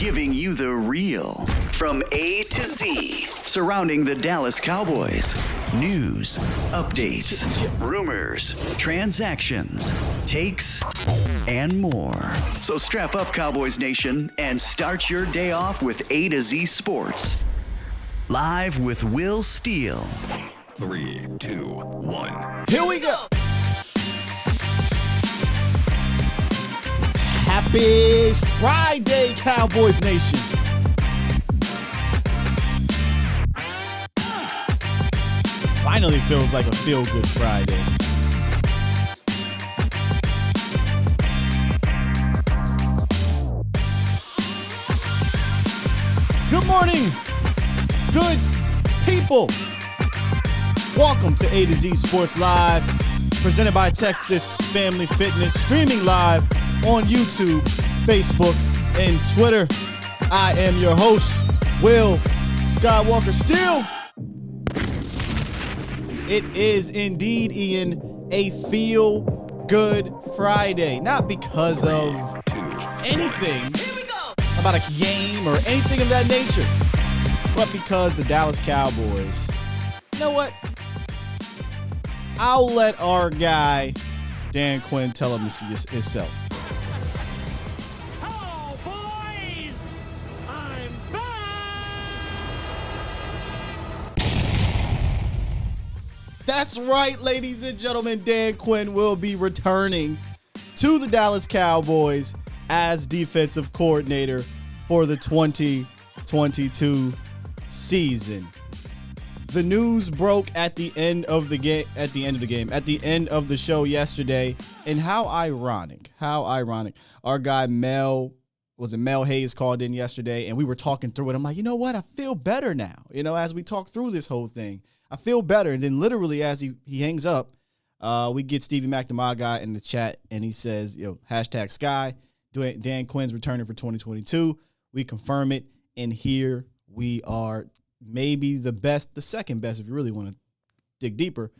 giving you the real from A to Z surrounding the Dallas Cowboys. News, updates, rumors, transactions, takes, and more. So strap up, Cowboys Nation, and start your day off with A to Z Sports. Live with Will Steele. 3, 2, 1. Here we go. Happy Friday, Cowboys Nation. Finally feels like a feel-good Friday. Good morning, good people. Welcome to A to Z Sports Live, presented by Texas Family Fitness, streaming live on YouTube, Facebook, and Twitter. I am your host, Will Skywalker Steele. It is indeed, Ian, a feel-good Friday. Not because of anything about a game or anything of that nature, but because the Dallas Cowboys, you know what? I'll let our guy, Dan Quinn, tell him himself. Cowboys, I'm back! That's right, ladies and gentlemen. Dan Quinn will be returning to the Dallas Cowboys as defensive coordinator for the 2022 season. The news broke at the end of the show yesterday, and how ironic. Our guy Mel Hayes called in yesterday, and we were talking through it. I'm like, you know what? I feel better now. As we talk through this whole thing, I feel better. And then literally as he hangs up, we get Stevie McNamara in the chat, and he says, hashtag Sky, Dan Quinn's returning for 2022. We confirm it, and here we are. Maybe the second best, if you really want to dig deeper,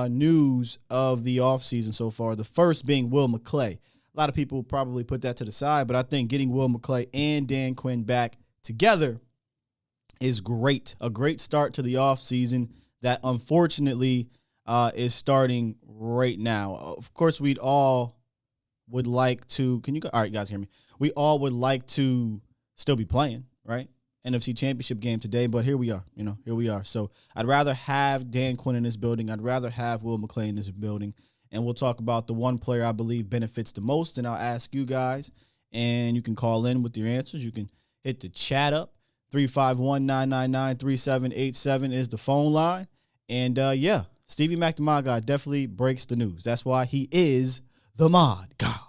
news of the offseason so far. The first being Will McClay. A lot of people probably put that to the side, but I think getting Will McClay and Dan Quinn back together is great. A great start to the offseason that unfortunately is starting right now. Of course, we'd all would like to. All right, guys, hear me. We all would like to still be playing, right? NFC Championship game today, but here we are. Here we are. So I'd rather have Dan Quinn in this building. I'd rather have Will McClay in this building. And we'll talk about the one player I believe benefits the most. And I'll ask you guys, and you can call in with your answers. You can hit the chat up. 351-999-3787 is the phone line. And, Stevie McNamara definitely breaks the news. That's why he is the mod god.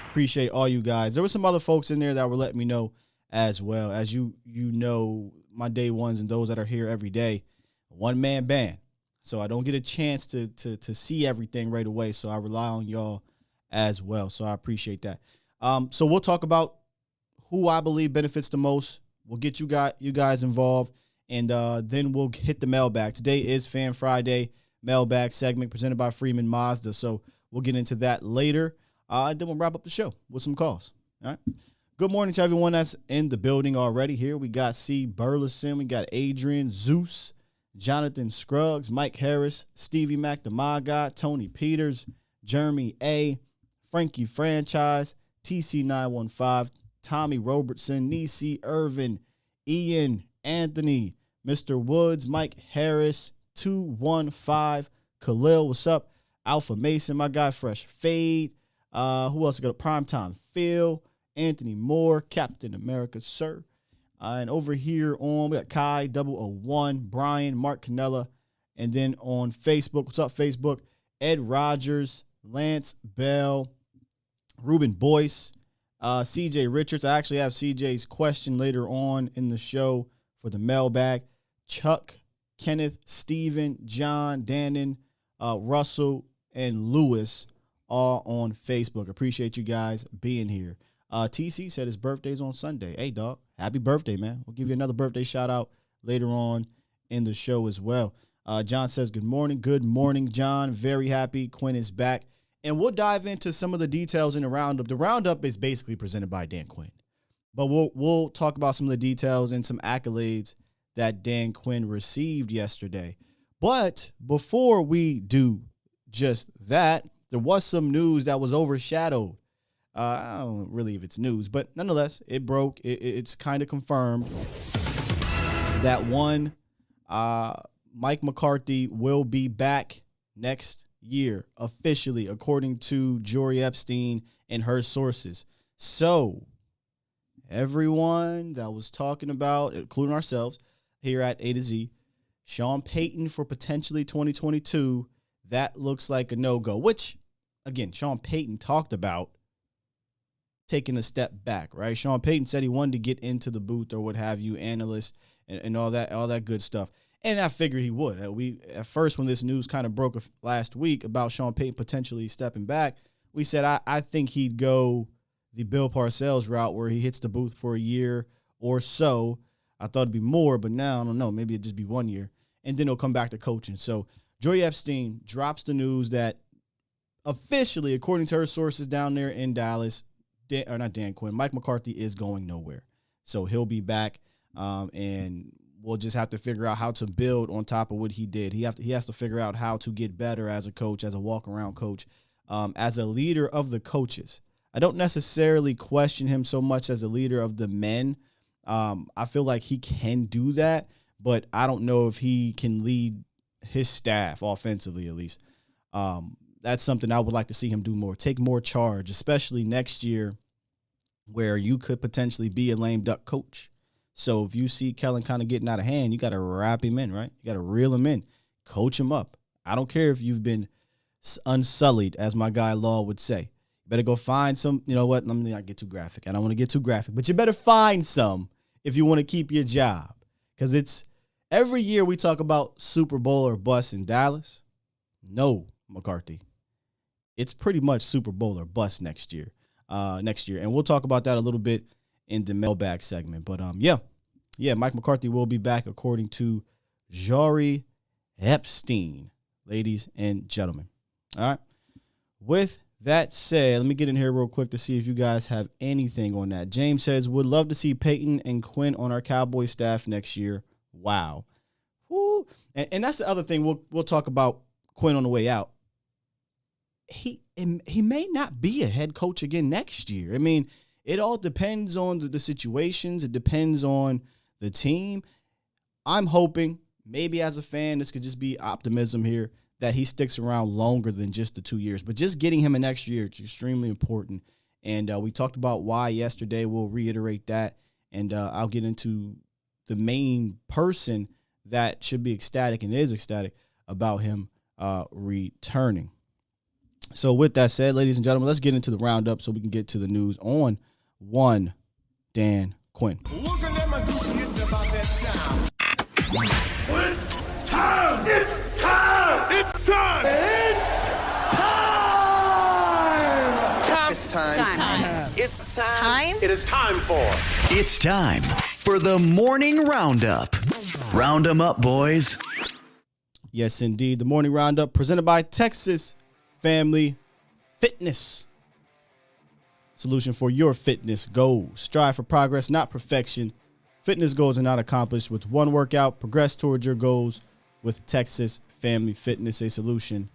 Appreciate all you guys. There were some other folks in there that were letting me know as well. As you know, my day ones and those that are here every day, one-man band. So I don't get a chance to see everything right away. So I rely on y'all as well. So I appreciate that. So we'll talk about who I believe benefits the most. We'll get you guys involved, and then we'll hit the mailbag. Today is Fan Friday mailbag segment presented by Freeman Mazda. So we'll get into that later. And then we'll wrap up the show with some calls. All right. Good morning to everyone that's in the building already here. We got C. Burleson. We got Adrian, Zeus, Jonathan Scruggs, Mike Harris, Stevie McNamara, Tony Peters, Jeremy A., Frankie Franchise, TC915, Tommy Robertson, Nisi Irvin, Ian, Anthony, Mr. Woods, Mike Harris, 215, Khalil, what's up? Alpha Mason, my guy Fresh Fade. Who else? We got a Primetime Phil, Anthony Moore, Captain America, sir. And over here we got Kai 001, Brian, Mark Canella. And then on Facebook, what's up, Facebook? Ed Rogers, Lance Bell, Ruben Boyce, CJ Richards. I actually have CJ's question later on in the show for the mailbag. Chuck, Kenneth, Steven, John, Dannon, Russell, and Lewis, all on Facebook. Appreciate you guys being here. TC said his birthday's on Sunday. Hey, dog, happy birthday, man. We'll give you another birthday shout out later on in the show as well. John says, good morning. Good morning, John. Very happy Quinn is back. And we'll dive into some of the details in the roundup. The roundup is basically presented by Dan Quinn. But we'll talk about some of the details and some accolades that Dan Quinn received yesterday. But before we do just that, there was some news that was overshadowed. I don't really if it's news, but nonetheless, it broke. It's kind of confirmed that Mike McCarthy will be back next year, officially, according to Jory Epstein and her sources. So everyone that was talking about, including ourselves here at A to Z, Sean Payton for potentially 2022, that looks like a no-go, which, again, Sean Payton talked about taking a step back, right? Sean Payton said he wanted to get into the booth or what have you, analysts and all that good stuff. And I figured he would. At first, when this news kind of broke last week about Sean Payton potentially stepping back, we said, I think he'd go the Bill Parcells route where he hits the booth for a year or so. I thought it'd be more, but now I don't know. Maybe it'd just be 1 year. And then he'll come back to coaching. So Jory Epstein drops the news that officially, according to her sources down there in Dallas, Mike McCarthy is going nowhere. So he'll be back, and we'll just have to figure out how to build on top of what he did. He has to figure out how to get better as a coach, as a walk-around coach, as a leader of the coaches. I don't necessarily question him so much as a leader of the men. I feel like he can do that, but I don't know if he can lead his staff offensively, at least. That's something I would like to see him do more, take more charge, especially next year where you could potentially be a lame duck coach. So if you see Kellen kind of getting out of hand, you got to wrap him in, right? You got to reel him in, coach him up. I don't care if you've been unsullied, as my guy Law would say. You better go find some, you know what? Let me not get too graphic. I don't want to get too graphic, but you better find some if you want to keep your job. Because it's every year we talk about Super Bowl or bust in Dallas. No, McCarthy. It's pretty much Super Bowl or bust next year. And we'll talk about that a little bit in the mailbag segment. But Mike McCarthy will be back according to Jory Epstein, ladies and gentlemen. All right. With that said, let me get in here real quick to see if you guys have anything on that. James says, would love to see Peyton and Quinn on our Cowboys staff next year. Wow. Woo. And that's the other thing we'll talk about Quinn on the way out. He may not be a head coach again next year. I mean, it all depends on the situations. It depends on the team. I'm hoping, maybe as a fan, this could just be optimism here, that he sticks around longer than just the 2 years. But just getting him an extra year is extremely important. And we talked about why yesterday. We'll reiterate that. And I'll get into the main person that should be ecstatic and is ecstatic about him returning. So with that said, ladies and gentlemen, let's get into the roundup so we can get to the news on one Dan Quinn. Look at them, it's about that time. It's time! It's time! It's time! It's time. It's time. Time? It is time for. It's time for the morning roundup. Round 'em up, boys. Yes, indeed. The morning roundup presented by Texas Family Fitness. Solution for your fitness goals. Strive for progress, not perfection. Fitness goals are not accomplished with one workout. Progress towards your goals with Texas Family Fitness, a solution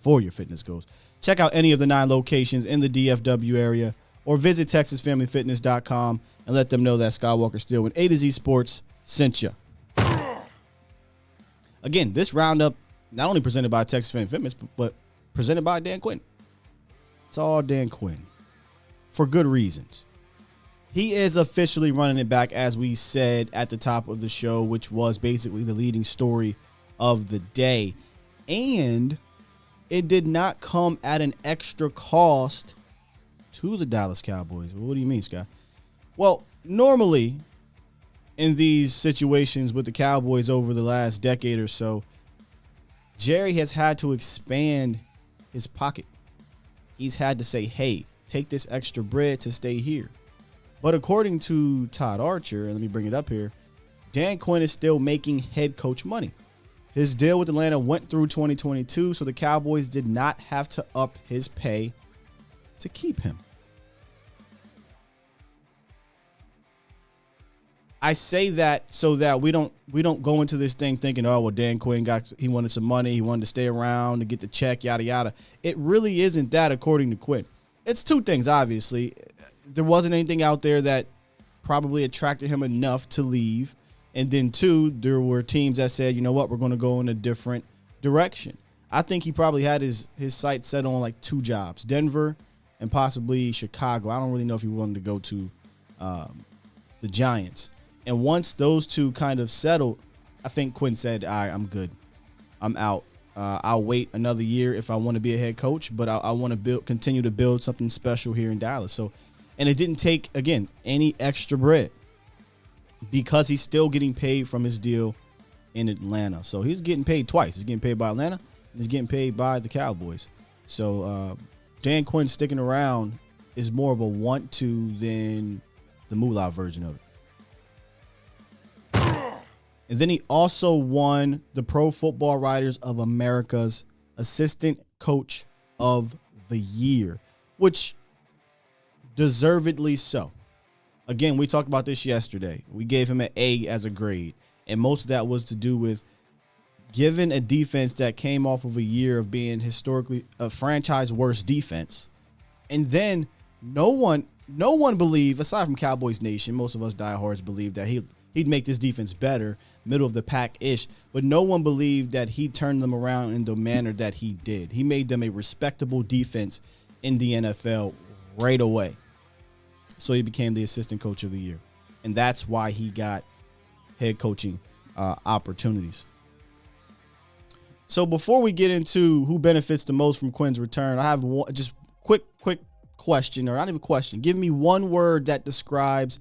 for your fitness goals. Check out any of the 9 locations in the DFW area or visit TexasFamilyFitness.com and let them know that Skywalker Steel and A to Z Sports sent you. Again, this roundup not only presented by Texas Family Fitness, but presented by Dan Quinn. It's all Dan Quinn for good reasons. He is officially running it back, as we said at the top of the show, which was basically the leading story of the day. And it did not come at an extra cost to the Dallas Cowboys. What do you mean, Scott? Well, normally in these situations with the Cowboys over the last decade or so, Jerry has had to expand his pocket. He's had to say, hey, take this extra bread to stay here. But according to Todd Archer, and let me bring it up here, Dan Quinn is still making head coach money. His deal with Atlanta went through 2022, so the Cowboys did not have to up his pay to keep him. I say that so that we don't go into this thing thinking, oh, well, Dan Quinn he wanted some money, he wanted to stay around to get the check, yada yada. It really isn't that, according to Quinn. It's two things, obviously. There wasn't anything out there that probably attracted him enough to leave. And then two, there were teams that said, you know what, we're going to go in a different direction. I think he probably had his sights set on like two jobs, Denver and possibly Chicago. I don't really know if he wanted to go to the Giants. And once those two kind of settled, I think Quinn said, all right, I'm good. I'm out. I'll wait another year if I want to be a head coach, but I want to continue to build something special here in Dallas. So, and it didn't take, again, any extra bread because he's still getting paid from his deal in Atlanta. So he's getting paid twice. He's getting paid by Atlanta and he's getting paid by the Cowboys. So Dan Quinn sticking around is more of a want to than the moolah version of it. And then he also won the Pro Football Writers of America's Assistant Coach of the Year, which deservedly so. Again, we talked about this yesterday. We gave him an A as a grade, and most of that was to do with given a defense that came off of a year of being historically a franchise worst defense. And then no one believed, aside from Cowboys Nation, most of us diehards believed that he'd make this defense better, middle of the pack-ish, but no one believed that he turned them around in the manner that he did. He made them a respectable defense in the NFL right away. So he became the assistant coach of the year. And that's why he got head coaching opportunities. So before we get into who benefits the most from Quinn's return, I have one just quick question, or not even question. Give me one word that describes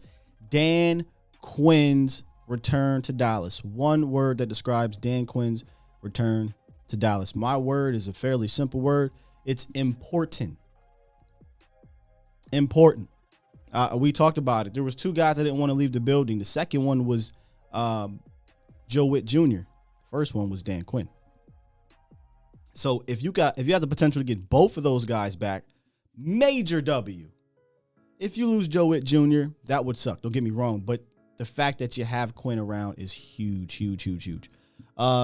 Dan Quinn's return to Dallas. One word that describes Dan Quinn's return to Dallas. My word is a fairly simple word. It's important. Important. We talked about it. There was two guys that didn't want to leave the building. The second one was Joe Witt Jr. First one was Dan Quinn. So if you have the potential to get both of those guys back, major W. If you lose Joe Witt Jr., that would suck. Don't get me wrong, but the fact that you have Quinn around is huge, huge, huge, huge.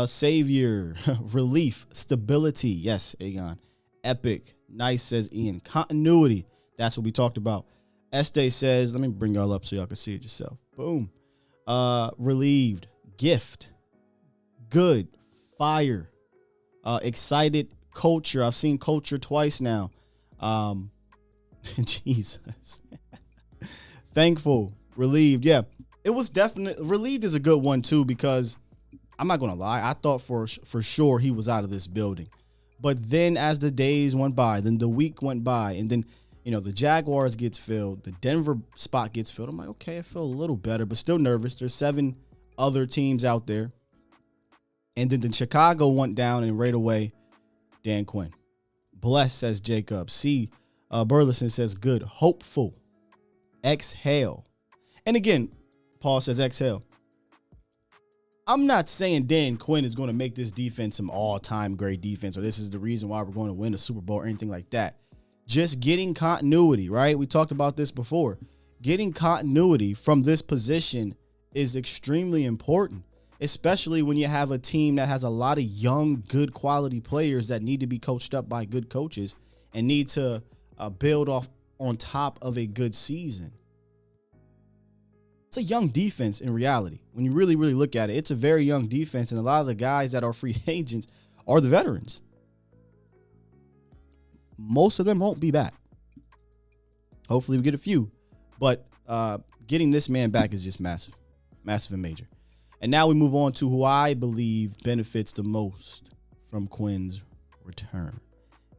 Savior, relief, stability. Yes, Aegon. Epic. Nice, says Ian. Continuity. That's what we talked about. Este says, let me bring y'all up so y'all can see it yourself. Boom. Relieved. Gift. Good. Fire. Excited. Culture. I've seen culture twice now. Jesus. Thankful. Relieved. Yeah. It was definitely relieved is a good one too, because I'm not going to lie. I thought for sure he was out of this building, but then as the days went by, then the week went by, and then, the Jaguars gets filled. The Denver spot gets filled. I'm like, okay, I feel a little better, but still nervous. There's 7 other teams out there. And then the Chicago went down, and right away, Dan Quinn. Bless, says Jacob. C. Burleson says good. Hopeful. Exhale. And again, Paul says exhale. I'm not saying Dan Quinn is going to make this defense some all-time great defense, or this is the reason why we're going to win a Super Bowl or anything like that. Just getting continuity, right? We talked about this before. Getting continuity from this position is extremely important, especially when you have a team that has a lot of young, good quality players that need to be coached up by good coaches and need to build off on top of a good season. It's a young defense in reality. When you really, really look at it, it's a very young defense, and a lot of the guys that are free agents are the veterans. Most of them won't be back. Hopefully we get a few, but getting this man back is just massive, massive and major. And now we move on to who I believe benefits the most from Quinn's return,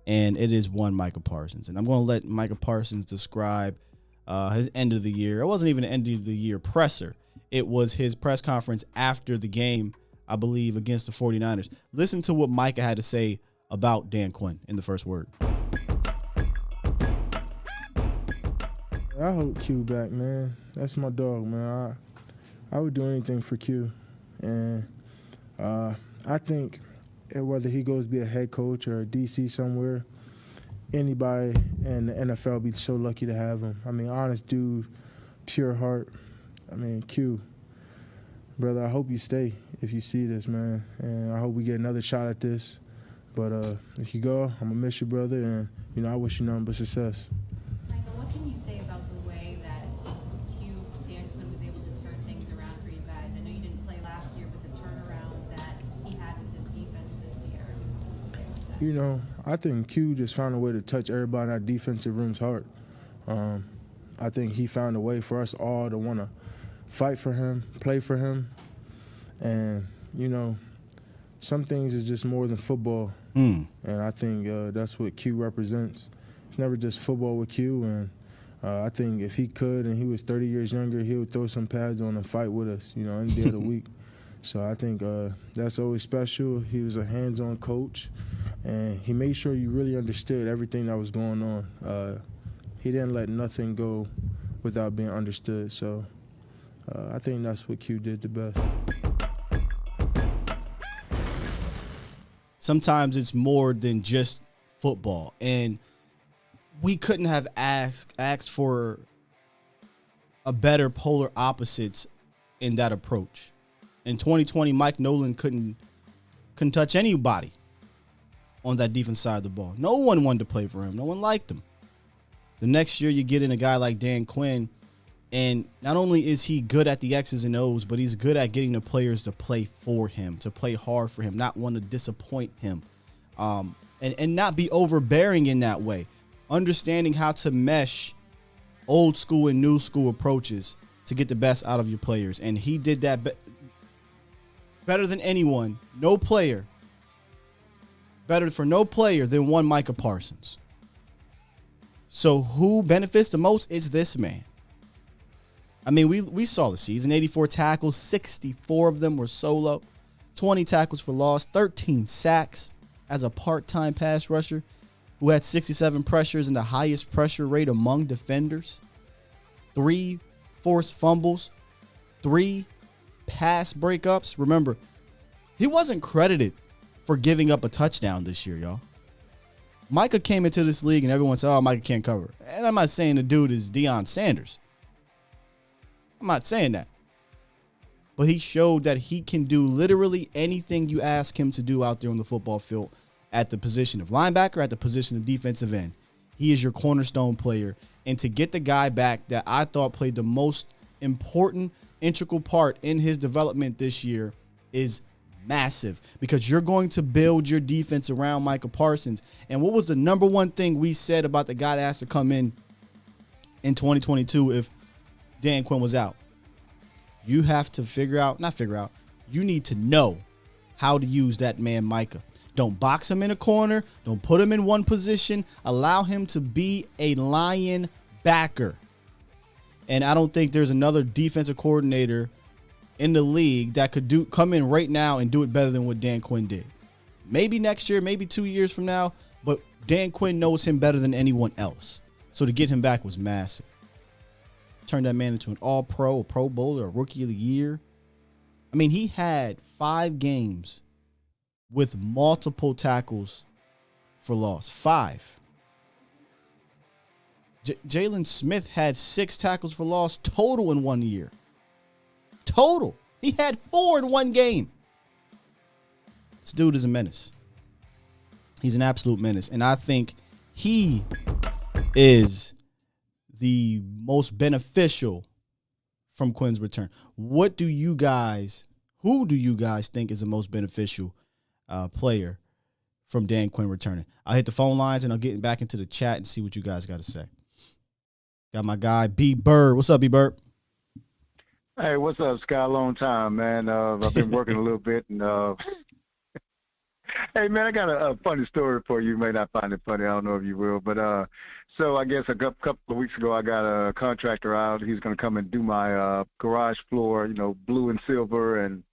and it is one Micah Parsons. And I'm going to let Micah Parsons describe his end of the year. It wasn't even an end of the year presser. It was his press conference after the game, I believe, against the 49ers. Listen to what Micah had to say about Dan Quinn in the first word. I hope Q back, man. That's my dog, man. I would do anything for Q. And I I think whether he goes be a head coach or a DC somewhere, anybody in the NFL would be so lucky to have him. I mean, honest dude, pure heart. I mean, Q, brother, I hope you stay if you see this, man. And I hope we get another shot at this. But if you go, I'm going to miss you, brother. And, I wish you nothing but success. Michael, what can you say about the way that Dan Quinn was able to turn things around for you guys? I know you didn't play last year, but the turnaround that he had with his defense this year, what can you say about that? I think Q just found a way to touch everybody in that defensive room's heart. I think he found a way for us all to want to fight for him, play for him. And, some things is just more than football. And I think that's what Q represents. It's never just football with Q. And I think if he could and he was 30 years younger, he would throw some pads on and fight with us, any day of the week. So I think that's always special. He was a hands-on coach, and he made sure you really understood everything that was going on. He didn't let nothing go without being understood. So I think that's what Q did the best. Sometimes it's more than just football. And we couldn't have asked for a better polar opposites in that approach. In 2020, Mike Nolan couldn't touch anybody on that defense side of the ball. No one wanted to play for him. No one liked him. The next year you get in a guy like Dan Quinn, and not only is he good at the X's and O's, but he's good at getting the players to play for him, to play hard for him, not want to disappoint him, and not be overbearing in that way. Understanding how to mesh old school and new school approaches to get the best out of your players. And he did that better than anyone. No player than one Micah Parsons. So who benefits the most is this man. I mean, we saw the season. 84 tackles, 64 of them were solo, 20 tackles for loss, 13 sacks as a part-time pass rusher who had 67 pressures and the highest pressure rate among defenders, 3 forced fumbles, 3 pass breakups. Remember, he wasn't credited for giving up a touchdown this year, y'all. Micah came into this league and everyone said, oh, Micah can't cover. And I'm not saying the dude is Deion Sanders. I'm not saying that. But he showed that he can do literally anything you ask him to do out there on the football field at the position of linebacker, at the position of defensive end. He is your cornerstone player. And to get the guy back that I thought played the most important, integral part in his development this year is massive, because you're going to build your defense around Micah Parsons. And what was the number one thing we said about the guy that has to come in 2022 if Dan Quinn was out? You have to you need to know how to use that man Micah. Don't box him in a corner. Don't put him in one position. Allow him to be a linebacker. And I don't think there's another defensive coordinator in the league that could come in right now and do it better than what Dan Quinn did. Maybe next year, maybe 2 years from now, but Dan Quinn knows him better than anyone else. So to get him back was massive. Turned that man into an all-pro, a Pro Bowler, a Rookie of the Year. I mean, he had 5 games with multiple tackles for loss. 5. Jalen Smith had 6 tackles for loss total in 1 year. Total. He had 4 in 1 game. This dude is a menace. He's an absolute menace. And I think he is the most beneficial from Quinn's return. Who do you guys think is the most beneficial player from Dan Quinn returning? I'll hit the phone lines and I'll get back into the chat and see what you guys got to say. Got my guy, B. Bird. What's up, B. Bird? Hey, what's up, Scott? Long time, man. I've been working a little bit. And hey, man, I got a funny story for you. You may not find it funny. I don't know if you will. But so I guess a couple of weeks ago, I got a contractor out. He's going to come and do my garage floor, blue and silver. And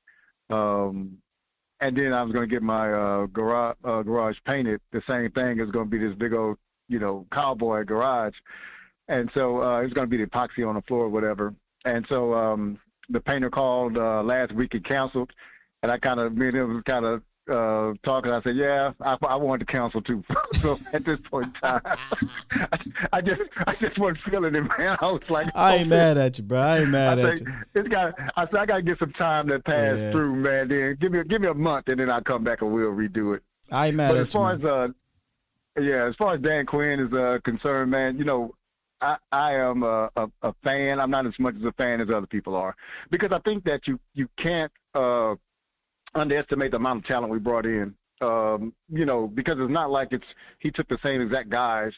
then I was going to get my garage painted. The same thing is going to be this big old, cowboy garage. And so it's going to be the epoxy on the floor or whatever. And so the painter called last week and canceled. and I kind of, me and him was kind of talking. I said, yeah, I wanted to cancel too. So at this point in time, I just wasn't feeling it, man. I was like, I ain't mad at you, bro. I ain't mad at you. I said, I got to get some time to pass through, man. Then give me a month, and then I'll come back and we'll redo it. I ain't mad at you, man. As far as Dan Quinn is concerned, man, you know, I am a fan. I'm not as much as a fan as other people are, because I think that you can't underestimate the amount of talent we brought in. You know, because it's not like he took the same exact guys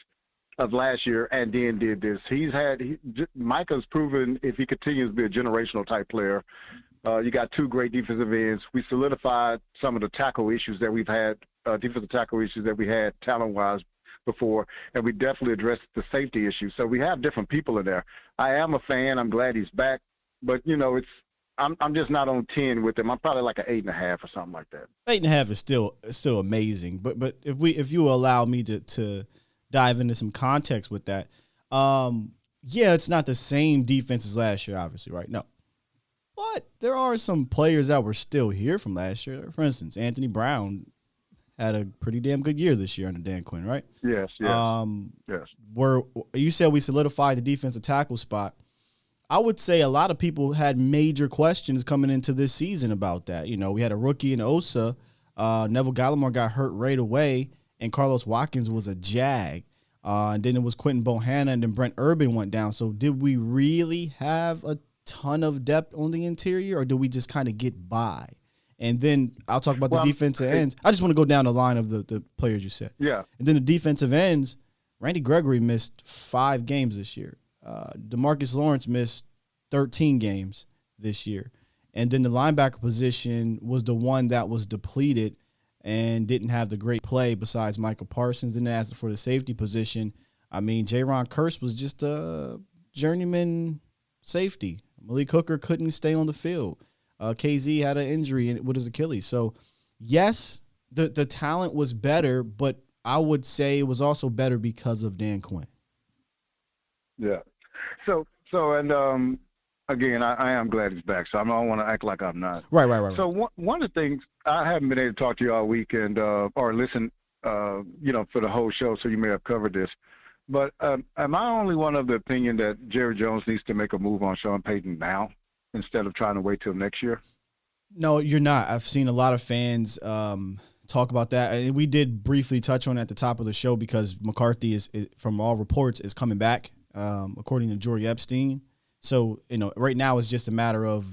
of last year and then did this. Micah's proven, if he continues to be a generational type player. You got two great defensive ends. We solidified some of the tackle issues that we've had, defensive tackle issues that we had talent-wise before, and we definitely addressed the safety issue. So we have different people in there. I am a fan. I'm glad he's back, but you know, I'm just not on 10 with him. I'm probably like an 8.5 or something like that. 8.5 is still amazing, but if you allow me to dive into some context with that, yeah, it's not the same defense as last year, obviously, right? No. But there are some players that were still here from last year. For instance, Anthony Brown had a pretty damn good year this year under Dan Quinn, right? Yes. Yes. Where you said we solidified the defensive tackle spot. I would say a lot of people had major questions coming into this season about that. You know, we had a rookie in Osa. Neville Gallimore got hurt right away, and Carlos Watkins was a jag. And then it was Quentin Bohanna, and then Brent Urban went down. So did we really have a ton of depth on the interior, or do we just kind of get by? And then I'll talk about the defensive ends. I just want to go down the line of the players you said. Yeah. And then the defensive ends, Randy Gregory missed 5 games this year. DeMarcus Lawrence missed 13 games this year. And then the linebacker position was the one that was depleted and didn't have the great play besides Michael Parsons. And as for the safety position, I mean, Jaron Kearse was just a journeyman safety. Malik Hooker couldn't stay on the field. KZ had an injury with his Achilles. So, yes, the talent was better, but I would say it was also better because of Dan Quinn. Yeah. So, and again, I am glad he's back. So I don't want to act like I'm not. Right. So one of the things, I haven't been able to talk to you all weekend or listen, you know, for the whole show. So you may have covered this. But am I only one of the opinion that Jerry Jones needs to make a move on Sean Payton now instead of trying to wait till next year? No, you're not. I've seen a lot of fans talk about that. And we did briefly touch on it at the top of the show because McCarthy is from all reports, is coming back, according to Jory Epstein. So, you know, right now it's just a matter of,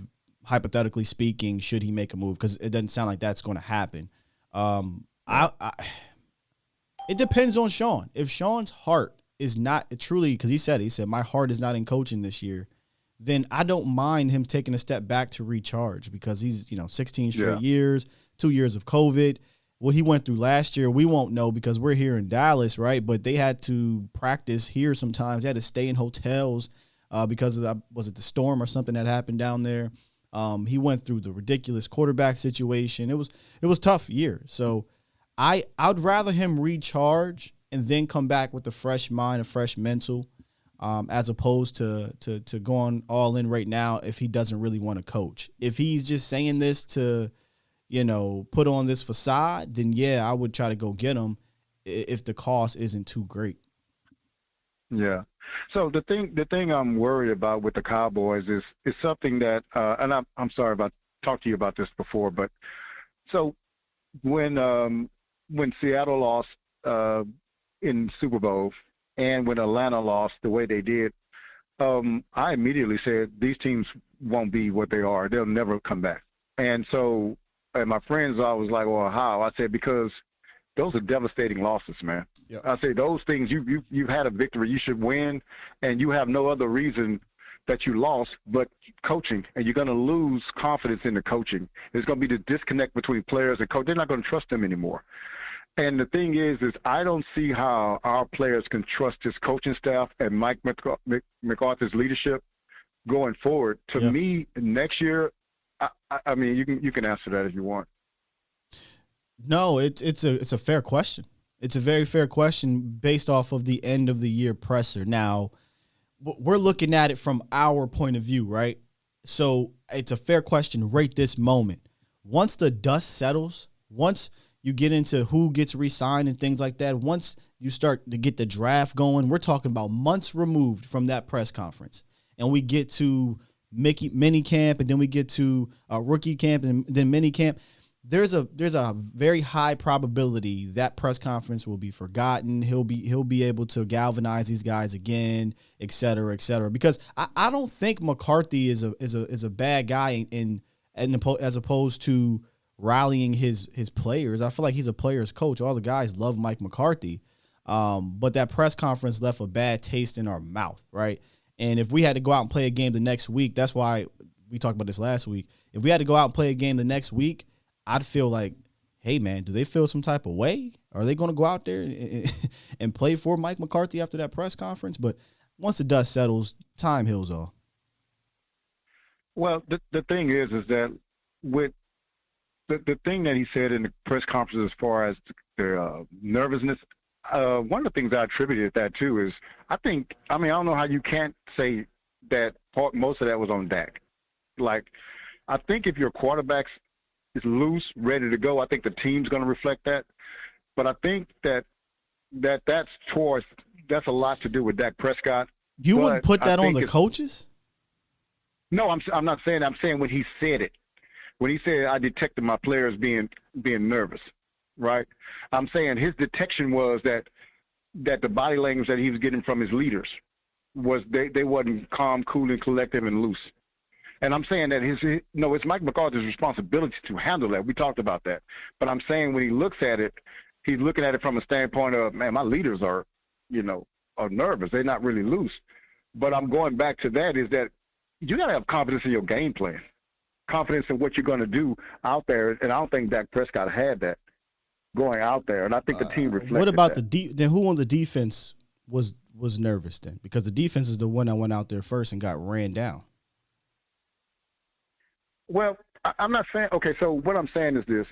hypothetically speaking, should he make a move? Because it doesn't sound like that's going to happen. It depends on Sean. If Sean's heart is not truly, because he said my heart is not in coaching this year, then I don't mind him taking a step back to recharge, because he's, 16 straight years, 2 years of COVID. What he went through last year, we won't know because we're here in Dallas, right? But they had to practice here sometimes. They had to stay in hotels because of was it the storm or something that happened down there? He went through the ridiculous quarterback situation. It was a tough year. So I'd rather him recharge and then come back with a fresh mind, a fresh mental, as opposed to going all in right now if he doesn't really want to coach. If he's just saying this to, put on this facade, then yeah, I would try to go get him if the cost isn't too great. Yeah. So the thing I'm worried about with the Cowboys is something that, and I'm sorry if I talked to you about this before, but so when Seattle lost in Super Bowl and when Atlanta lost the way they did, I immediately said these teams won't be what they are. They'll never come back. And so, and my friends always like, well, how? I said, because those are devastating losses, man. Yep. I say those things, you've had a victory, you should win, and you have no other reason that you lost but coaching, and you're going to lose confidence in the coaching. There's going to be the disconnect between players and coach. They're not going to trust them anymore. And the thing is I don't see how our players can trust his coaching staff and Mike McCarthy's leadership going forward. To me, next year, I mean, you can answer that if you want. No, it's a fair question. It's a very fair question based off of the end of the year presser. Now, we're looking at it from our point of view, right? So it's a fair question right this moment. once the dust settles, once you get into who gets re-signed and things like that, once you start to get the draft going, we're talking about months removed from that press conference. And we get to mini camp, and then we get to rookie camp, and then mini camp. There's a very high probability that press conference will be forgotten. He'll be able to galvanize these guys again, et cetera, et cetera. Because I don't think McCarthy is a bad guy as opposed to rallying his players. I feel like he's a player's coach. All the guys love Mike McCarthy, but that press conference left a bad taste in our mouth, right? And if we had to go out and play a game the next week, that's why we talked about this last week. If we had to go out and play a game the next week, I'd feel like, hey, man, do they feel some type of way? Are they going to go out there and play for Mike McCarthy after that press conference? But once the dust settles, time heals all. Well, the thing is that with the thing that he said in the press conference as far as the nervousness, one of the things I attributed that to is I don't know how you can't say that most of that was on Dak. Like, I think if your quarterback's is loose, ready to go, I think the team's going to reflect that. But I think that's a lot to do with Dak Prescott. You wouldn't put that on the coaches? No, I'm not saying. I'm saying when he said it. When he said, I detected my players being nervous, right? I'm saying his detection was that the body language that he was getting from his leaders was they wasn't calm, cool, and collective and loose. And I'm saying that it's Mike McCarthy's responsibility to handle that. We talked about that. But I'm saying when he looks at it, he's looking at it from a standpoint of, man, my leaders are nervous. They're not really loose. But I'm going back to that is that you got to have confidence in your game plan, confidence in what you're going to do out there. And I don't think Dak Prescott had that going out there. And I think the team reflected What about that. then who on the defense was nervous then? Because the defense is the one that went out there first and got ran down. Well, I'm not saying – okay, so what I'm saying is this.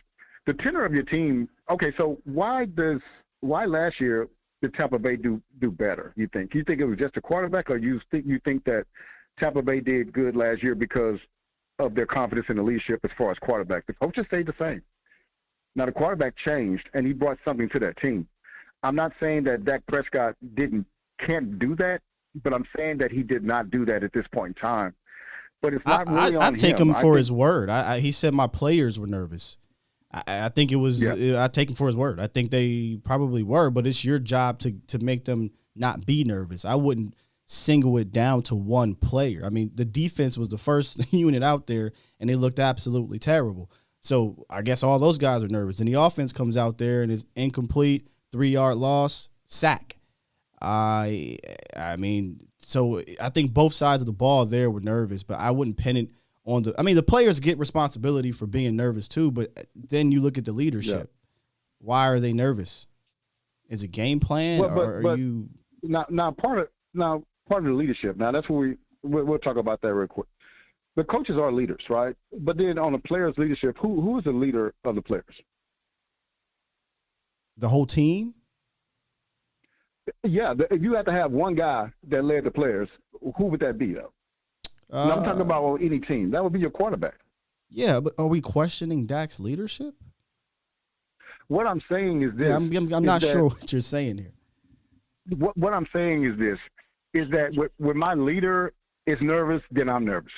The tenor of your team – okay, so why last year did Tampa Bay do better, you think? You think it was just a quarterback, or you think that Tampa Bay did good last year because of their confidence in the leadership as far as quarterback? The coaches stayed the same. Now, the quarterback changed, and he brought something to that team. I'm not saying that Dak Prescott can't do that, but I'm saying that he did not do that at this point in time. But it's not really on him. I take him for his word. He said my players were nervous. I think it was. Yeah. I take him for his word. I think they probably were, but it's your job to make them not be nervous. I wouldn't single it down to one player. I mean, the defense was the first unit out there, and they looked absolutely terrible. So I guess all those guys are nervous. And the offense comes out there and is incomplete, 3-yard loss, sack. I mean, so I think both sides of the ball there were nervous, but I wouldn't pin it on the players get responsibility for being nervous too, but then you look at the leadership. Yeah. Why are they nervous? Is it game plan, or are you now part of the leadership? Now that's what we'll talk about that real quick. The coaches are leaders, right? But then on the players' leadership, who is the leader of the players? The whole team? Yeah, if you had to have one guy that led the players, who would that be, though? I'm talking about on any team. That would be your quarterback. Yeah, but are we questioning Dak's leadership? What I'm saying is this. Yeah, I'm not sure what you're saying here. What I'm saying is this, is that when my leader is nervous, then I'm nervous.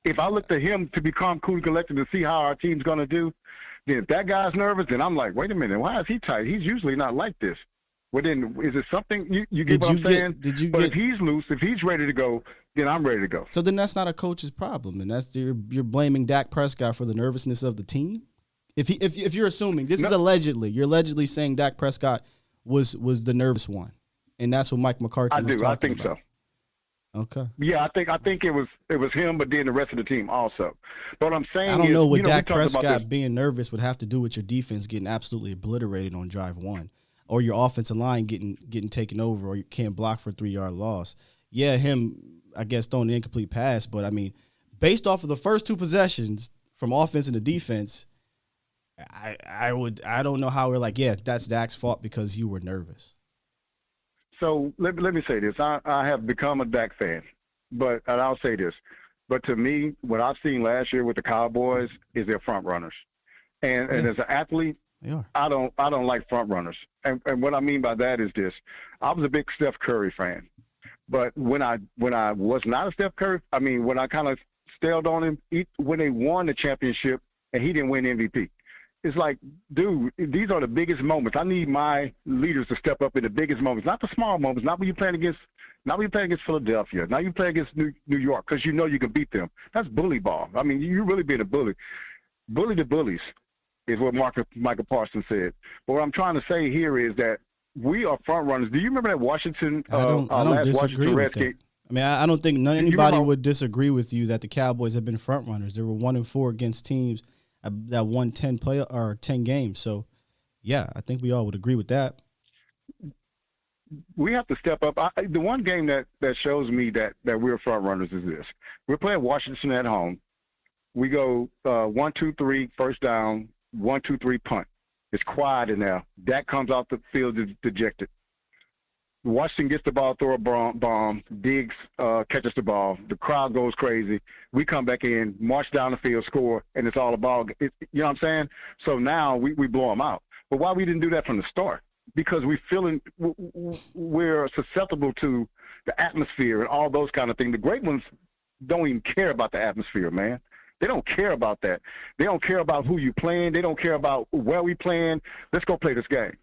If I look to him to be calm, cool, and collected to see how our team's going to do, then if that guy's nervous, then I'm like, wait a minute, why is he tight? He's usually not like this. Well, then is it something you get what I'm saying? If he's loose, if he's ready to go, then I'm ready to go. So then that's not a coach's problem, and that's you're blaming Dak Prescott for the nervousness of the team. If you're assuming this is allegedly, you're allegedly saying Dak Prescott was the nervous one, and that's what Mike McCarthy was talking about. I think so. Okay. Yeah, I think it was him, but then the rest of the team also. But what I'm saying I don't know what Dak Prescott being nervous would have to do with your defense getting absolutely obliterated on drive one, or your offensive line getting taken over, or you can't block for a 3-yard loss. Yeah, him, I guess, throwing an incomplete pass, but I mean, based off of the first two possessions from offense and the defense, I don't know how we're like, yeah, that's Dak's fault because you were nervous. So let me say this. I have become a Dak fan, and I'll say this. But to me, what I've seen last year with the Cowboys is they're front runners. And as an athlete, I don't like front runners. And what I mean by that is this: I was a big Steph Curry fan, but when I was not a Steph Curry, I mean when I kind of stailed on him when they won the championship and he didn't win MVP. It's like, dude, these are the biggest moments. I need my leaders to step up in the biggest moments, not the small moments, not when you're playing against Philadelphia, not you playing against New York, because you know you can beat them. That's bully ball. I mean, you're really being a bully. Bully the bullies is what Michael Parsons said. But what I'm trying to say here is that we are front runners. Do you remember that Washington? I don't disagree with that. I mean, I don't think anybody would disagree with you that the Cowboys have been front runners. They were 1-4 against teams that won 10 games. So, yeah, I think we all would agree with that. We have to step up. The one game that shows me that we're front runners is this: we're playing Washington at home. We go 1-2-3 first down, 1-2-3 punt. It's quiet in there. Dak comes off the field dejected. Washington gets the ball, throw a bomb. Diggs catches the ball. The crowd goes crazy. We come back in, march down the field, score, and it's all about you know what I'm saying? So now we blow them out. But why we didn't do that from the start? Because we're susceptible to the atmosphere and all those kind of things. The great ones don't even care about the atmosphere, man. They don't care about that. They don't care about who you playing. They don't care about where we playing. Let's go play this game.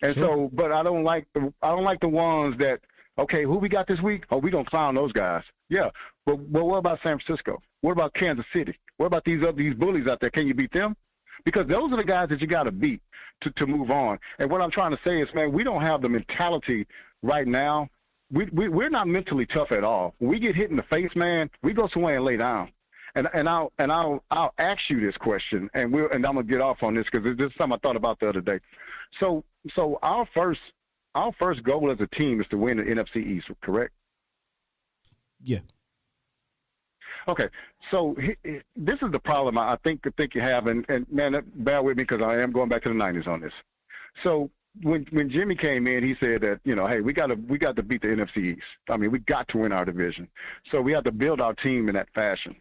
And so, but I don't like the ones that, okay, who we got this week? Oh, we gonna clown those guys. Yeah, but what about San Francisco? What about Kansas City? What about these bullies out there? Can you beat them? Because those are the guys that you got to beat to move on. And what I'm trying to say is, man, we don't have the mentality right now. We're not mentally tough at all. When we get hit in the face, man, we go somewhere and lay down. And I'll ask you this question, and I'm gonna get off on this because this is something I thought about the other day. So our first goal as a team is to win the NFC East, correct? Yeah. Okay, so this is the problem I think you have, and man, bear with me because I am going back to the 90s on this. So when Jimmy came in, he said that, you know, hey, we got to beat the NFC East. I mean, we got to win our division. So we have to build our team in that fashion.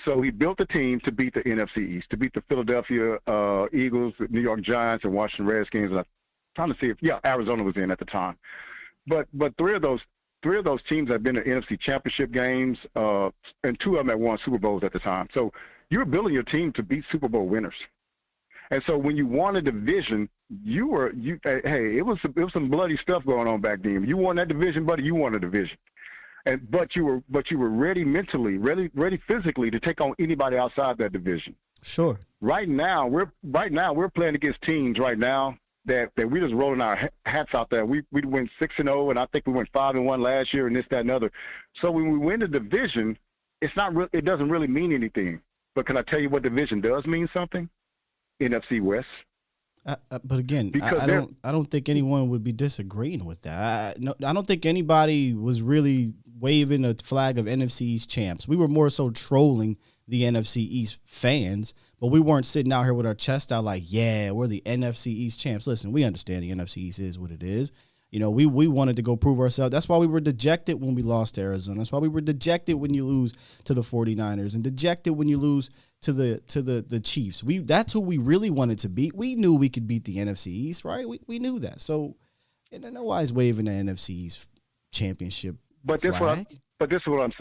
So he built a team to beat the NFC East, to beat the Philadelphia Eagles, the New York Giants, and Washington Redskins. And I'm trying to see if Arizona was in at the time. But three of those teams have been in NFC Championship games, and two of them had won Super Bowls at the time. So you're building your team to beat Super Bowl winners. And so when you won a division, it was some bloody stuff going on back then. You won that division, buddy. You won a division. But you were ready mentally, ready physically to take on anybody outside that division. Sure. Right now we're playing against teams right now that we just rolling our hats out there. We went 6-0, and I think we went 5-1 last year, and this, that, and other. So when we win the division, it doesn't really mean anything. But can I tell you what division does mean something? NFC West. But again, I don't think anyone would be disagreeing with that. I don't think anybody was really waving a flag of NFC East champs. We were more so trolling the NFC East fans, but we weren't sitting out here with our chest out like, yeah, we're the NFC East champs. Listen, we understand the NFC East is what it is. You know, we wanted to go prove ourselves. That's why we were dejected when we lost to Arizona. That's why we were dejected when you lose to the 49ers and dejected when you lose to the Chiefs. That's who we really wanted to beat. We knew we could beat the NFC East, right? We knew that. So, nobody's waving the NFC East championship flag. This is what I'm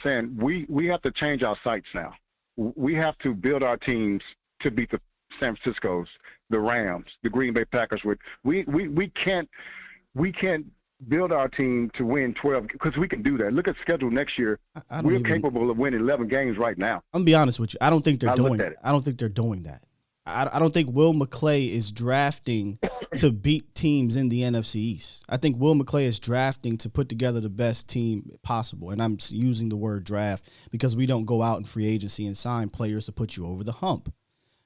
saying. We have to change our sights now. We have to build our teams to beat the San Francisco's, the Rams, the Green Bay Packers. We can't build our team to win 12 because we can do that. Look at the schedule next year. We're capable of winning 11 games right now. I'm gonna be honest with you. I don't think they're doing that. I don't think they're doing that. I don't think Will McClay is drafting to beat teams in the NFC East. I think Will McClay is drafting to put together the best team possible. And I'm using the word draft because we don't go out in free agency and sign players to put you over the hump.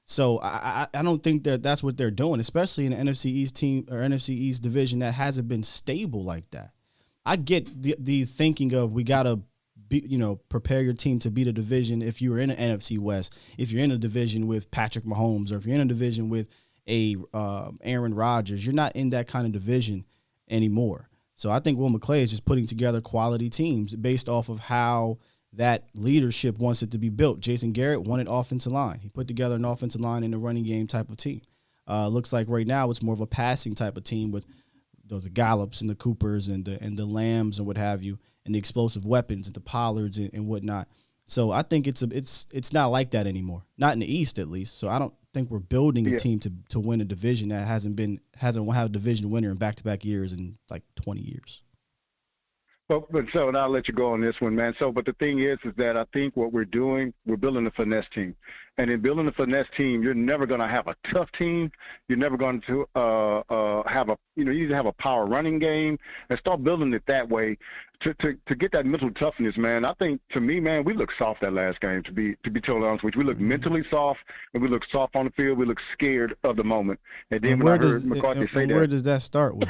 So I don't think that's what they're doing, especially in the NFC East team or NFC East division that hasn't been stable like that. I get the thinking of we gotta prepare your team to beat a division if you're in an NFC West, if you're in a division with Patrick Mahomes, or if you're in a division with Aaron Rodgers. You're not in that kind of division anymore. So I think Will McClay is just putting together quality teams based off of how that leadership wants it to be built. Jason Garrett wanted offensive line. He put together an offensive line and a running game type of team. Looks like right now it's more of a passing type of team with the Gallups and the Coopers and the Lambs and what have you, and the explosive weapons and the Pollards and whatnot. So I think it's not like that anymore, not in the East at least. So I don't think we're building a team to win a division that hasn't had a division winner in back-to-back years in like 20 years. But so, and I'll let you go on this one, man. So, but the thing is that I think what we're doing, we're building a finesse team. And in building a finesse team, you're never going to have a tough team. You're never going to have you need to have a power running game and start building it that way to get that mental toughness, man. I think, to me, man, we look soft that last game, to be totally honest with you. We look mentally soft, and we look soft on the field. We look scared of the moment. And then when I heard McCarthy say that. Where does that start with?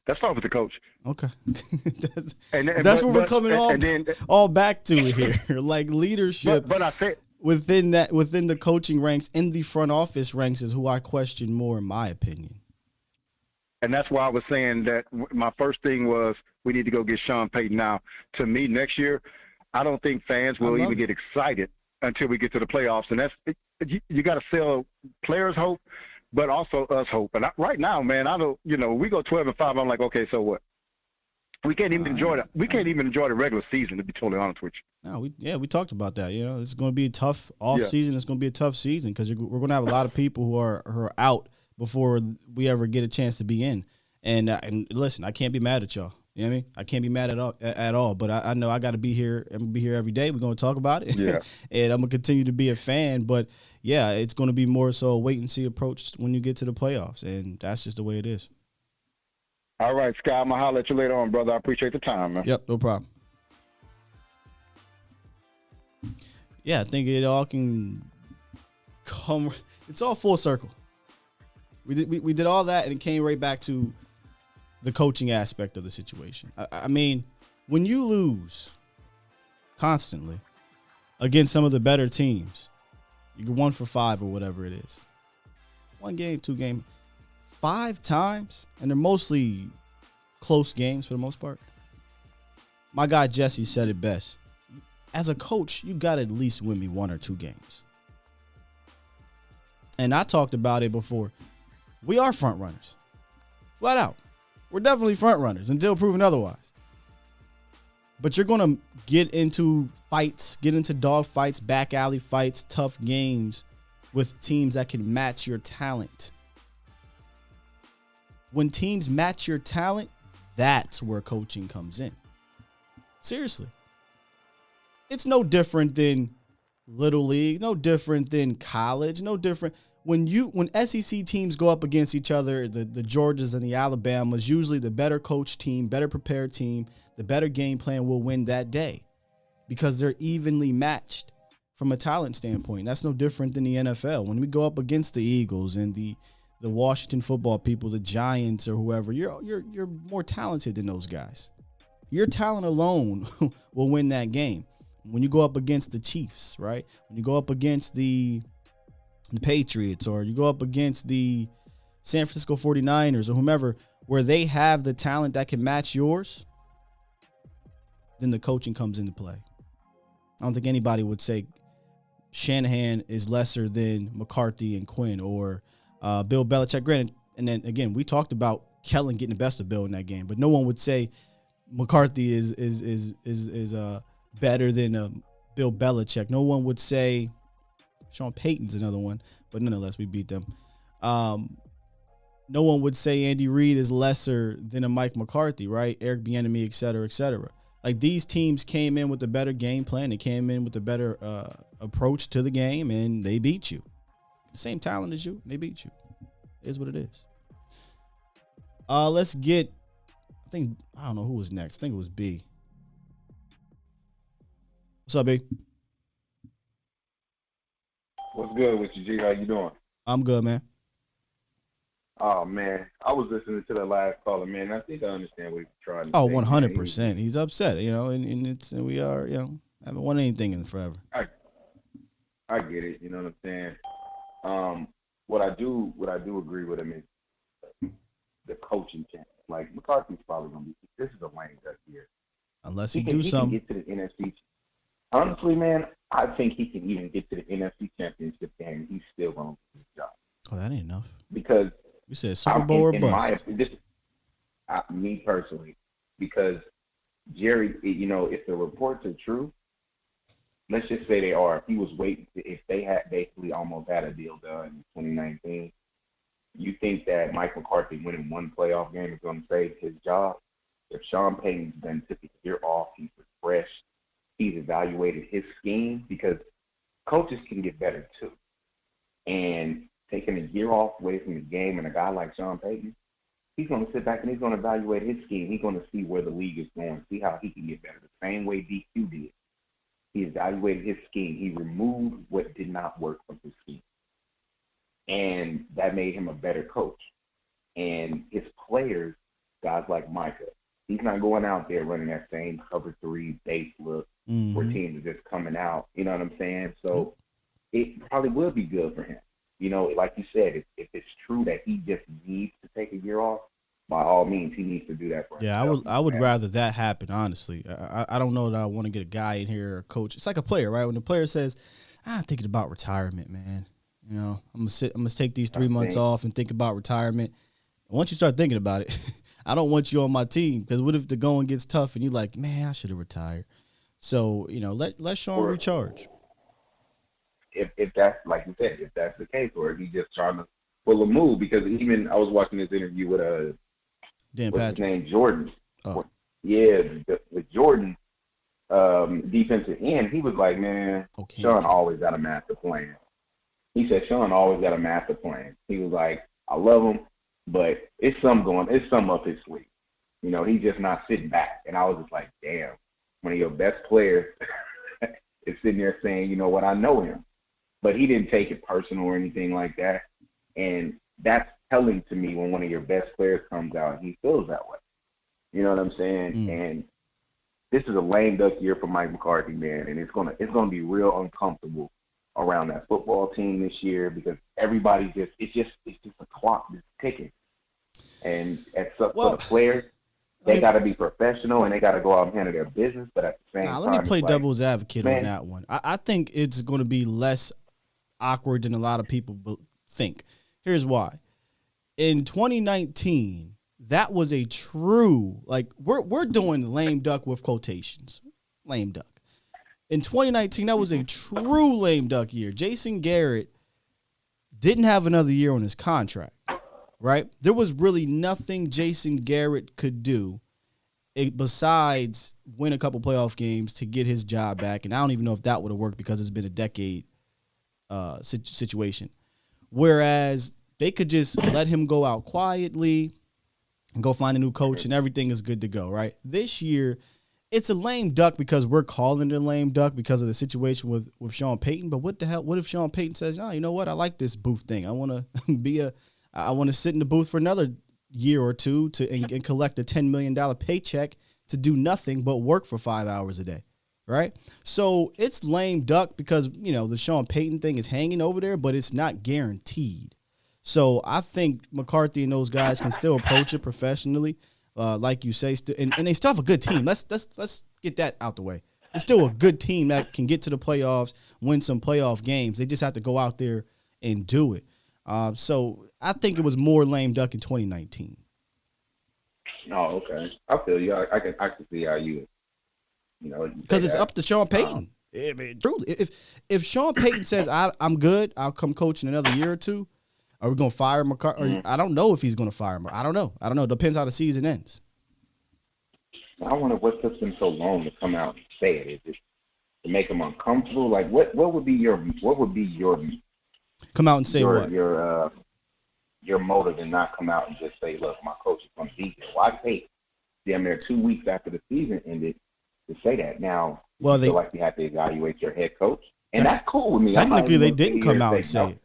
That starts with the coach. Okay. That's what we're coming all back to here. Like leadership. But I said within the coaching ranks, in the front office ranks, is who I question more, in my opinion. And that's why I was saying that my first thing was we need to go get Sean Payton. Now, to me, next year, I don't think fans will even get excited until we get to the playoffs. And that's you got to sell players hope, but also us hope. And right now, man, I don't. We go 12-5. I'm like, okay, so what? We can't even enjoy the regular season, to be totally honest with you. No, we talked about that. It's going to be a tough off season. It's going to be a tough season because we're going to have a lot of people who are out before we ever get a chance to be in. And listen, I can't be mad at y'all. You know what I mean? I can't be mad at all. But I know I got to be here. I'm going to be here every day. We're going to talk about it. Yeah. And I'm going to continue to be a fan. But, yeah, it's going to be more so a wait-and-see approach when you get to the playoffs. And that's just the way it is. All right, Scott, I'm going to holler at you later on, brother. I appreciate the time, man. Yep, no problem. Yeah, I think it all can come – it's all full circle. We did all that, and it came right back to the coaching aspect of the situation. I mean, when you lose constantly against some of the better teams, you go 1 for 5 or whatever it is. 1 game, 2 game, 5 times, and they're mostly close games for the most part. My guy Jesse said it best. As a coach, you got to at least win me 1 or 2 games. And I talked about it before. We are front runners. Flat out. We're definitely front runners until proven otherwise. But you're going to get into fights, get into dog fights, back alley fights, tough games with teams that can match your talent. When teams match your talent, that's where coaching comes in. Seriously. It's no different than Little League, no different than college, no different. When SEC teams go up against each other, the Georgias and the Alabamas, usually the better coached team, better prepared team, the better game plan will win that day because they're evenly matched from a talent standpoint. That's no different than the NFL. When we go up against the Eagles and the Washington football people, the Giants or whoever, you're more talented than those guys. Your talent alone will win that game. When you go up against the Chiefs, right? When you go up against the Patriots, or you go up against the San Francisco 49ers or whomever, where they have the talent that can match yours, then the coaching comes into play. I don't think anybody would say Shanahan is lesser than McCarthy and Quinn or Bill Belichick. Granted, and then again, we talked about Kellen getting the best of Bill in that game, but no one would say McCarthy is better than Bill Belichick. No one would say Sean Payton's another one, but nonetheless, we beat them. No one would say Andy Reid is lesser than a Mike McCarthy, right? Eric Bieniemy, et cetera, et cetera. Like, these teams came in with a better game plan. They came in with a better approach to the game, and they beat you. The same talent as you, they beat you. It is what it is. Let's get, I don't know who was next. I think it was B. What's up, B? What's good with you, G? How you doing? I'm good, man. Oh, man. I was listening to the last caller, man. I think I understand what he's trying to say. 100%. He's upset, and we are, haven't won anything in forever. I get it. You know what I'm saying? What I do agree with him is the coaching camp. Like, McCarthy's probably going to be – this is a lame duck year. Unless he He can, do he something. can get to the NFC. Honestly, man, I think he can even get to the NFC Championship game. He's still going to do his job. Oh, that ain't enough. Because You said Super Bowl or in bust. me personally, because Jerry, if the reports are true, let's just say they are. If he was waiting, if they had basically almost had a deal done in 2019, you think that Mike McCarthy winning one playoff game is going to save his job? If Sean Payton's then took a year off, he's refreshed, he's evaluated his scheme, because coaches can get better too. And taking a year off away from the game, and a guy like Sean Payton, he's going to sit back and he's going to evaluate his scheme. He's going to see where the league is going, see how he can get better. The same way DQ did. He evaluated his scheme. He removed what did not work from his scheme. And that made him a better coach. And his players, guys like Micah, he's not going out there running that same cover 3 base look where teams are just coming out. You know what I'm saying? So it probably will be good for him. Like you said, if it's true that he just needs to take a year off, by all means, he needs to do that for himself. I would rather that happen, honestly. I don't know that I want to get a guy in here or a coach. It's like a player, right? When the player says, I'm thinking about retirement, man. I'm gonna take these 3 months off and think about retirement. Once you start thinking about it, I don't want you on my team, because what if the going gets tough and you're like, man, I should have retired. So, let Sean recharge. If that's, like you said, if that's the case, or if he's just trying to pull a move, because even I was watching this interview with Dan what's Patrick. his name, Jordan. Oh. Yeah, with Jordan, defensive end, he was like, man, Sean always got a master plan. He said Sean always got a master plan. He was like, I love him, but it's some up his sleeve. He's just not sitting back. And I was just like, damn, one of your best players is sitting there saying, you know what, I know him. But he didn't take it personal or anything like that. And that's telling to me when one of your best players comes out and he feels that way. You know what I'm saying? And this is a lame duck year for Mike McCarthy, man, and it's gonna be real uncomfortable around that football team this year, because everybody it's just a clock that's ticking. And for the players, they got to be professional and they got to go out and handle their business. But at the same time, let me play devil's advocate on that one. I think it's going to be less awkward than a lot of people think. Here's why. In 2019, that was a true, we're doing lame duck with quotations. Lame duck. In 2019, that was a true lame duck year. Jason Garrett didn't have another year on his contract, right? There was really nothing Jason Garrett could do besides win a couple playoff games to get his job back. And I don't even know if that would have worked, because it's been a decade situation. Whereas they could just let him go out quietly and go find a new coach and everything is good to go, right? This year, it's a lame duck because we're calling it a lame duck because of the situation with Sean Payton. But what the hell? What if Sean Payton says, "Oh, you know what? I like this booth thing. I want to I want to sit in the booth for another year or two and collect a $10 million paycheck to do nothing but work for 5 hours a day." Right? So it's lame duck because, the Sean Payton thing is hanging over there, but it's not guaranteed. So I think McCarthy and those guys can still approach it professionally. Like you say, and they still have a good team. Let's get that out the way. It's still a good team that can get to the playoffs, win some playoff games. They just have to go out there and do it. So I think it was more lame duck in 2019. Oh, okay. I feel you. I can see how you because it's up to Sean Payton. I mean, truly, if Sean Payton says I'm good, I'll come coach in another year or two. Are we going to fire McCarthy? I don't know if he's going to fire him. I don't know. It depends how the season ends. I wonder what took them so long to come out and say it. Is it to make them uncomfortable? Like, what would be your come out and say your motive and not come out and just say, look, my coach is going to be here. Why take damn near 2 weeks after the season ended to say that? Now, you feel like you have to evaluate your head coach, and that's cool with me. Technically, they didn't come out and say it.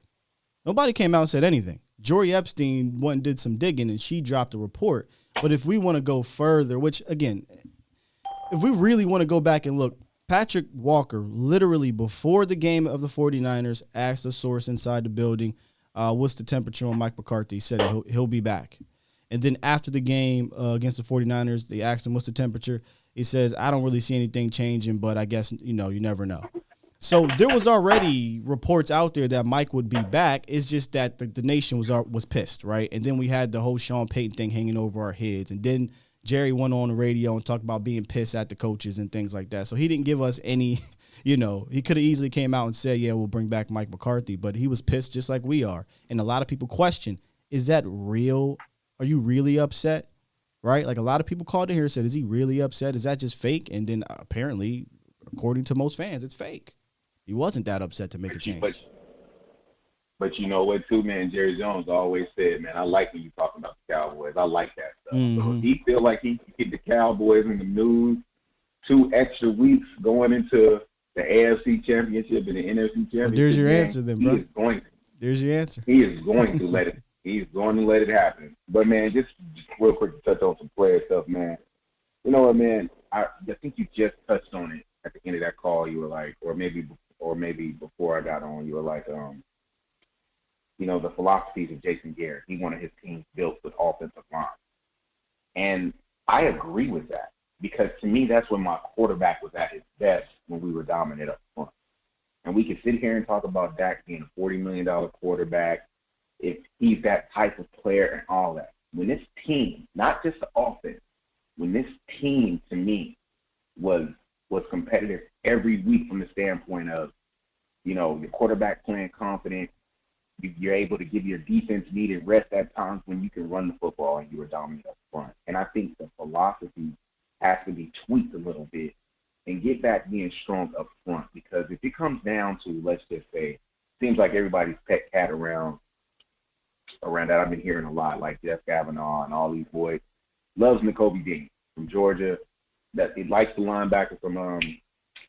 Nobody came out and said anything. Jory Epstein went and did some digging, and she dropped a report. But if we want to go further, which, again, if we really want to go back and look, Patrick Walker literally before the game of the 49ers asked a source inside the building, what's the temperature on Mike McCarthy? He said he'll be back. And then after the game against the 49ers, they asked him, what's the temperature? He says, I don't really see anything changing, but I guess, you never know. So there was already reports out there that Mike would be back. It's just that the nation was pissed, right? And then we had the whole Sean Payton thing hanging over our heads. And then Jerry went on the radio and talked about being pissed at the coaches and things like that. So he didn't give us any, he could have easily came out and said, yeah, we'll bring back Mike McCarthy. But he was pissed just like we are. And a lot of people question, is that real? Are you really upset? Right? Like a lot of people called in here and said, is he really upset? Is that just fake? And then apparently, according to most fans, it's fake. He wasn't that upset to make a change. But you know what, too, man? Jerry Jones always said, man, I like when you talking about the Cowboys. I like that stuff. Mm-hmm. So if he feel like he can get the Cowboys in the news 2 extra weeks going into the AFC Championship and the NFC Championship, well, there's your answer then, bro. He is going to. There's your answer. He is going to let it. He's going to let it happen. But, man, just real quick to touch on some player stuff, man. You know what, man? I think you just touched on it at the end of that call. You were like, or maybe before I got on, you were like, the philosophies of Jason Garrett. He wanted his team built with offensive line. And I agree with that because, to me, that's when my quarterback was at his best when we were dominant up front. And we could sit here and talk about Dak being a $40 million quarterback, if he's that type of player and all that. When this team, not just the offense, when this team, to me, was competitive every week from the standpoint of, your quarterback playing confident, you're able to give your defense needed rest at times when you can run the football and you were dominant up front. And I think the philosophy has to be tweaked a little bit and get back being strong up front, because if it comes down to, let's just say, seems like everybody's pet cat around that. I've been hearing a lot, like Jeff Kavanaugh and all these boys. Loves N'Kobe Dean from Georgia. That he likes the linebacker from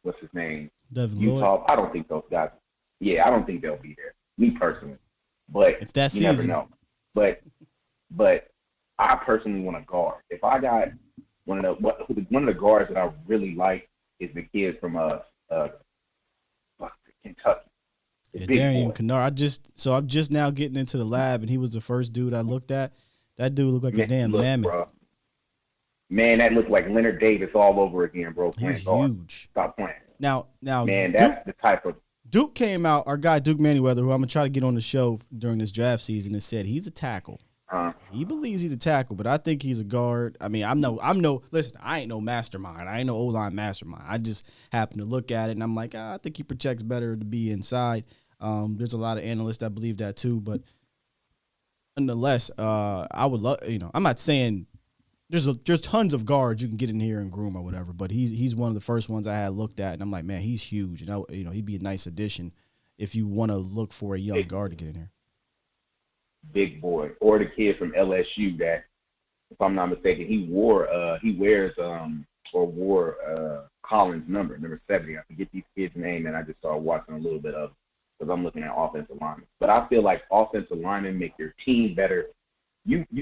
what's his name? Devin Utah. Lloyd. I don't think those guys. Yeah, I don't think they'll be there. Me personally, but It's that you season. never know. But I personally want a guard. If I got one of the guards that I really like is the kid from Kentucky. Yeah, Darian Kennard. I'm just now getting into the lab, and he was the first dude I looked at. That dude looked like a damn mammoth. Bro. Man, that looked like Leonard Davis all over again, bro. He's huge. Stop playing. Now, man, that's the type of Duke came out. Our guy Duke Manyweather, who I'm gonna try to get on the show during this draft season, and said he's a tackle. He believes he's a tackle, but I think he's a guard. I mean, listen, I ain't no mastermind. I ain't no O-line mastermind. I just happen to look at it, and I'm like, I think he projects better to be inside. There's a lot of analysts that believe that too, but nonetheless, I would love, I'm not saying there's tons of guards you can get in here and groom or whatever, but he's one of the first ones I had looked at, and I'm like, man, he's huge, and he'd be a nice addition if you want to look for a young guard to get in here. Big boy, or the kid from LSU that, if I'm not mistaken, he wore Collins' number 70. I forget these kids' name, and I just started watching a little bit of, because I'm looking at offensive linemen. But I feel like offensive linemen make your team better.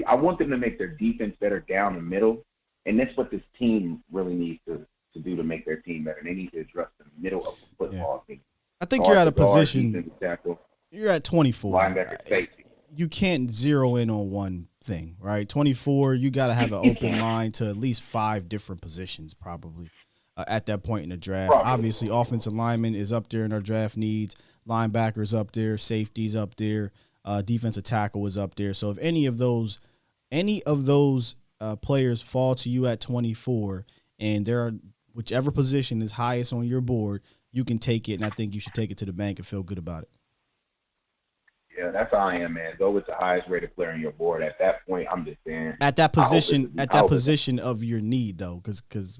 I want them to make their defense better down the middle, and that's what this team really needs to do to make their team better. They need to address the middle of the football team. I think you're at a position. Tackle, you're at 24. Linebacker, safety. You can't zero in on one thing, right? 24, you got to have an open mind to at least 5 different positions probably at that point in the draft. Obviously, offensive lineman is up there in our draft needs. Linebackers up there. Safeties up there. Defensive tackle is up there. So if any of those players fall to you at 24 and there are whichever position is highest on your board, you can take it, and I think you should take it to the bank and feel good about it. Yeah, that's how I am, man. Go with the highest rated player on your board. At that point, I'm just saying. At that position of your need, though, because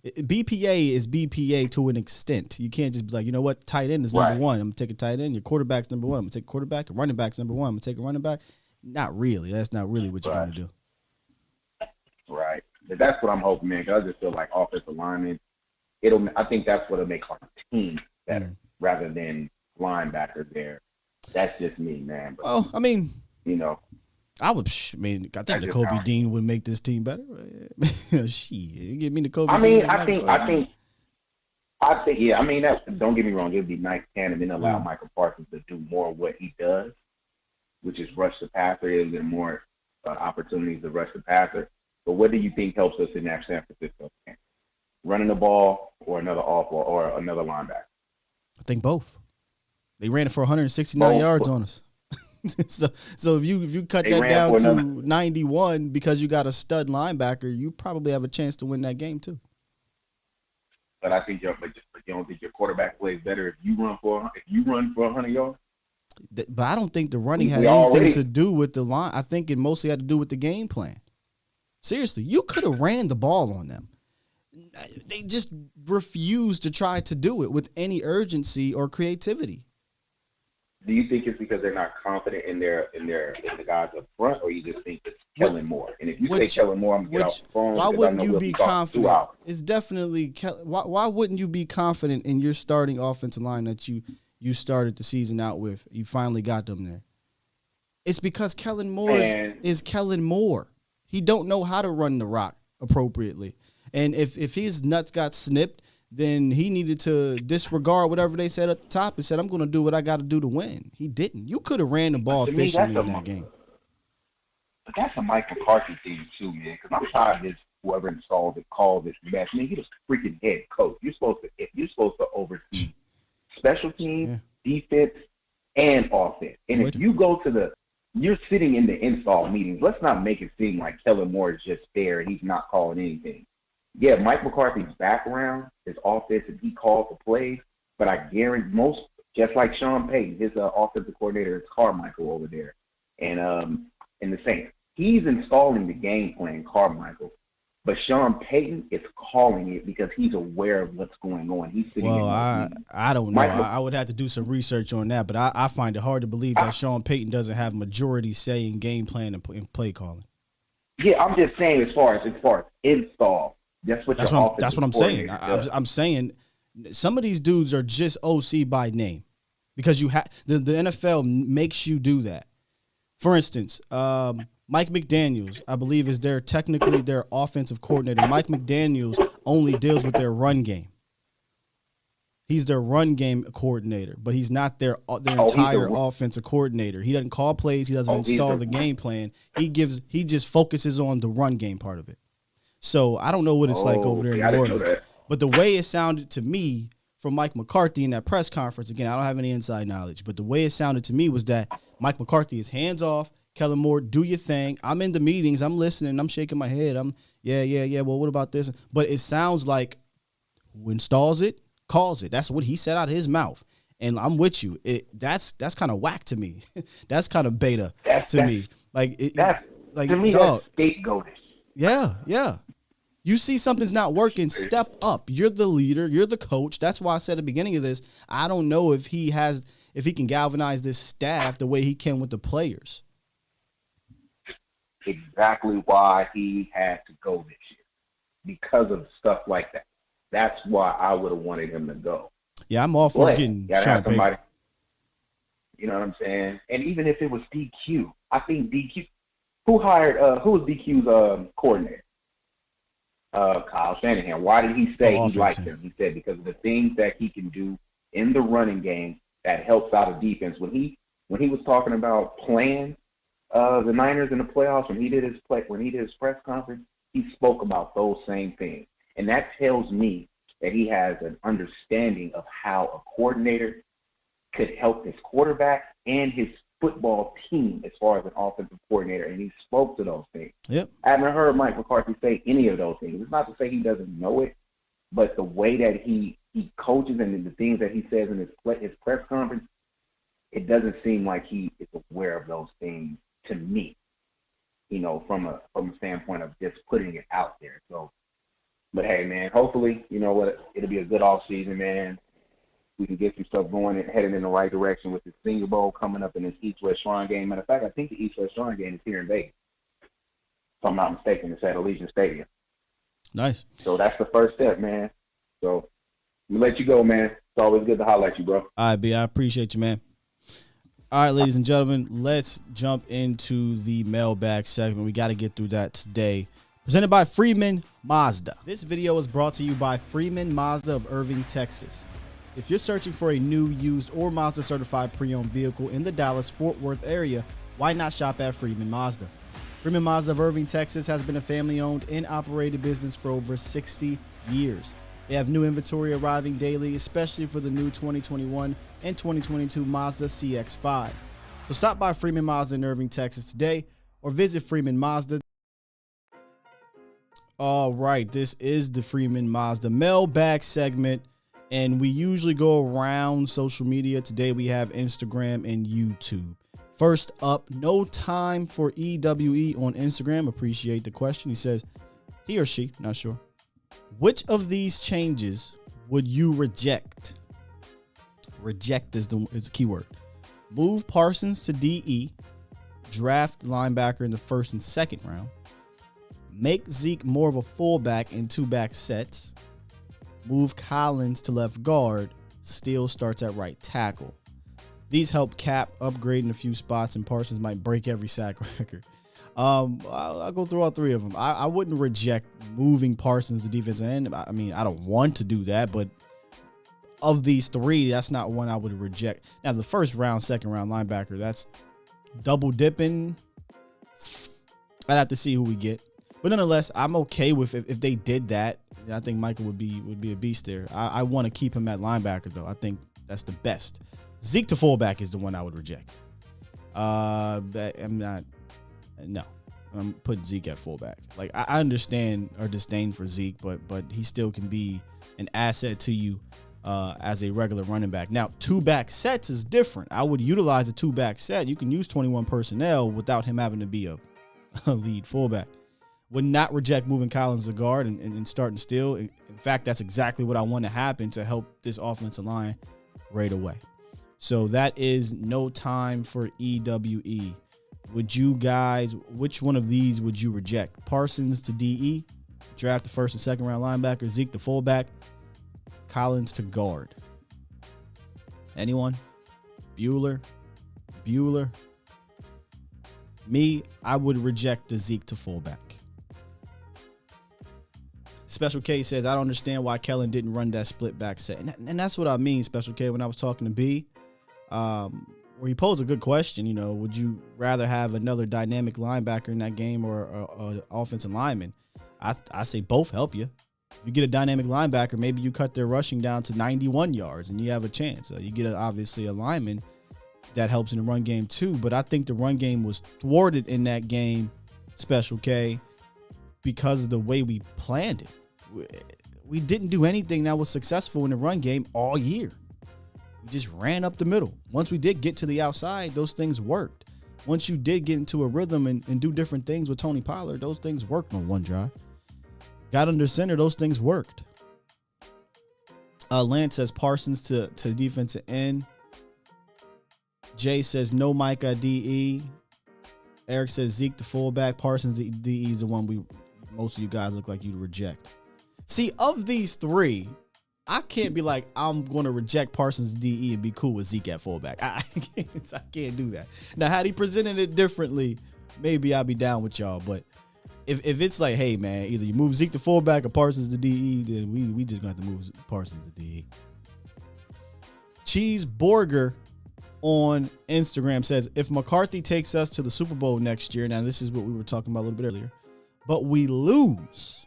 BPA is BPA to an extent. You can't just be like, you know what, tight end is number one. I'm going to take a tight end. Your quarterback's number one. I'm going to take a quarterback. Your running back's number one. I'm going to take a running back. Not really. That's not really what you're going to do. Right. But that's what I'm hoping, man, because I just feel like offensive linemen, I think that's what'll make our team better rather than linebackers there. That's just me, man. But, well, I mean, I think N'Kobe Dean would make this team better. Shit, you give me N'Kobe. I mean, I think, yeah. I mean, don't get me wrong. It would be nice and then allow Michael Parsons to do more of what he does, which is rush the passer. Is there more opportunities to rush the passer? But what do you think helps us in that San Francisco game? running the ball, or another off ball, or another linebacker? I think both. They ran it for 169 Both. yards on us. so if you cut They that ran down for to another- 91 because you got a stud linebacker, you probably have a chance to win that game too. But I think you don't think your quarterback plays better if you run for 100 yards. But I don't think the running had We anything already- to do with the line. I think it mostly had to do with the game plan. Seriously, you could have ran the ball on them. They just refused to try to do it with any urgency or creativity. Do you think it's because they're not confident in the guys up front, or you just think it's Kellen Moore? And if you say Kellen Moore, I'm gonna get off the phone. Why because I wouldn't know you we'll be talking 2 confident? hours. It's definitely why wouldn't you be confident in your starting offensive line that you started the season out with? You finally got them there. It's because Kellen Moore is Kellen Moore. He don't know how to run the rock appropriately. And if his nuts got snipped, then he needed to disregard whatever they said at the top and said, I'm going to do what I got to do to win. He didn't. You could have ran the ball efficiently in that game. But that's a Mike McCarthy thing too, man. Because I'm tired of this. Whoever installed it called this mess. Man, he was freaking head coach. You're supposed to oversee special teams, defense, and offense. And if you go to you're sitting in the install meetings. Let's not make it seem like Kellen Moore is just there and he's not calling anything. Yeah, Mike McCarthy's background, his offense, and he called the plays, but I guarantee just like Sean Payton, his offensive coordinator is Carmichael over there, and in the Saints, he's installing the game plan, Carmichael, but Sean Payton is calling it because he's aware of what's going on. He's sitting. Well, I don't know. I would have to do some research on that, but I find it hard to believe that Sean Payton doesn't have majority say in game plan and play calling. Yeah, I'm just saying as far as install. That's what I'm saying. I'm saying some of these dudes are just OC by name because you have the NFL makes you do that. For instance, Mike McDaniels, I believe, is technically their offensive coordinator. Mike McDaniels only deals with their run game. He's their run game coordinator, but he's not their entire offensive coordinator. He doesn't call plays. He doesn't install the game plan. He just focuses on the run game part of it. So I don't know what it's like over there in New Orleans, but the way it sounded to me from Mike McCarthy in that press conference, again, I don't have any inside knowledge, but the way it sounded to me was that Mike McCarthy is hands off. Kellen Moore, do your thing. I'm in the meetings. I'm listening. I'm shaking my head. Yeah. Well, what about this? But it sounds like who installs it, calls it. That's what he said out of his mouth. And I'm with you. That's kind of whack to me. That's kind of beta to me. To me, that's scapegoatish. Yeah. You see something's not working, step up. You're the leader. You're the coach. That's why I said at the beginning of this, I don't know if he can galvanize this staff the way he can with the players. Exactly why he had to go this year. Because of stuff like that. That's why I would have wanted him to go. Yeah, I'm all for getting Sean Payton. You know what I'm saying? And even if it was DQ, I think DQ, who was DQ's coordinator? Kyle Shanahan. Why did he say he liked him? He said because of the things that he can do in the running game that helps out a defense. When he was talking about playing the Niners in the playoffs, when he did his press conference, he spoke about those same things. And that tells me that he has an understanding of how a coordinator could help his quarterback and his football team as far as an offensive coordinator, and he spoke to those things. Yep. I haven't heard Mike McCarthy say any of those things. It's not to say he doesn't know it, but the way that he coaches and the things that he says in his press conference, it doesn't seem like he is aware of those things to me, from a standpoint of just putting it out there. So, but hey, man, hopefully, you know what, it'll be a good off season, man. We can get some stuff going and heading in the right direction with the Senior Bowl coming up in this East-West Shrine game. Matter of fact, I think the East-West Shrine game is here in Vegas. If I'm not mistaken, it's at Allegiant Stadium. Nice. So that's the first step, man. So I'm going to let you go, man. It's always good to holler at you, bro. All right, B, I appreciate you, man. All right, ladies and gentlemen, let's jump into the mailbag segment. We got to get through that today. Presented by Freeman Mazda. This video is brought to you by Freeman Mazda of Irving, Texas. If you're searching for a new, used, or Mazda-certified pre-owned vehicle in the Dallas-Fort Worth area, why not shop at Freeman Mazda? Freeman Mazda of Irving, Texas has been a family-owned and operated business for over 60 years. They have new inventory arriving daily, especially for the new 2021 and 2022 Mazda CX-5. So stop by Freeman Mazda in Irving, Texas today, or visit Freeman Mazda. All right, this is the Freeman Mazda mailbag segment, and we usually go around social media. Today we have Instagram and YouTube. First up, no time for EWE on Instagram. Appreciate the question. He says, he or she, not sure. Which of these changes would you reject? Reject is the keyword. Move Parsons to DE. Draft linebacker in the first and second round. Make Zeke more of a fullback in two-back sets. Move Collins to left guard. Steele starts at right tackle. These help Cap upgrade in a few spots, and Parsons might break every sack record. I'll go through all three of them. I wouldn't reject moving Parsons to defensive end. I mean, I don't want to do that, but of these three, that's not one I would reject. Now, the first round, second round linebacker, that's double dipping. I'd have to see who we get, but nonetheless, I'm okay with if they did that. I think Michael would be a beast there. I want to keep him at linebacker though. I think that's the best. Zeke to fullback is the one I would reject. I'm putting Zeke at fullback. Like, I understand our disdain for Zeke, but he still can be an asset to you as a regular running back. Now, two-back sets is different. I would utilize a two-back set. You can use 21 personnel without him having to be a lead fullback. Would not reject moving Collins to guard and starting Steele. In fact, that's exactly what I want to happen to help this offensive line right away. So that is no time for EWE. Would you guys, which one of these would you reject? Parsons to DE, draft the first and second round linebacker, Zeke to fullback, Collins to guard. Anyone? Bueller? Me, I would reject the Zeke to fullback. Special K says, I don't understand why Kellen didn't run that split back set. And that's what I mean, Special K, when I was talking to B. Where he posed a good question, would you rather have another dynamic linebacker in that game or an offensive lineman? I say both help you. If you get a dynamic linebacker, maybe you cut their rushing down to 91 yards and you have a chance. You get obviously a lineman that helps in the run game too, but I think the run game was thwarted in that game, Special K, because of the way we planned it. We didn't do anything that was successful in the run game all year. We just ran up the middle. Once we did get to the outside, those things worked. Once you did get into a rhythm and do different things with Tony Pollard, those things worked on one drive. Got under center, those things worked. Lance says Parsons to defensive end. Jay says no Micah DE. Eric says Zeke to fullback. Parsons DE is the one most of you guys look like you'd reject. See, of these three, I can't be like, I'm going to reject Parsons DE and be cool with Zeke at fullback. I can't do that. Now, had he presented it differently, maybe I'd be down with y'all. But if it's like, hey, man, either you move Zeke to fullback or Parsons to DE, then we just going to have to move Parsons to DE. Cheeseburger on Instagram says, if McCarthy takes us to the Super Bowl next year, now this is what we were talking about a little bit earlier, but we lose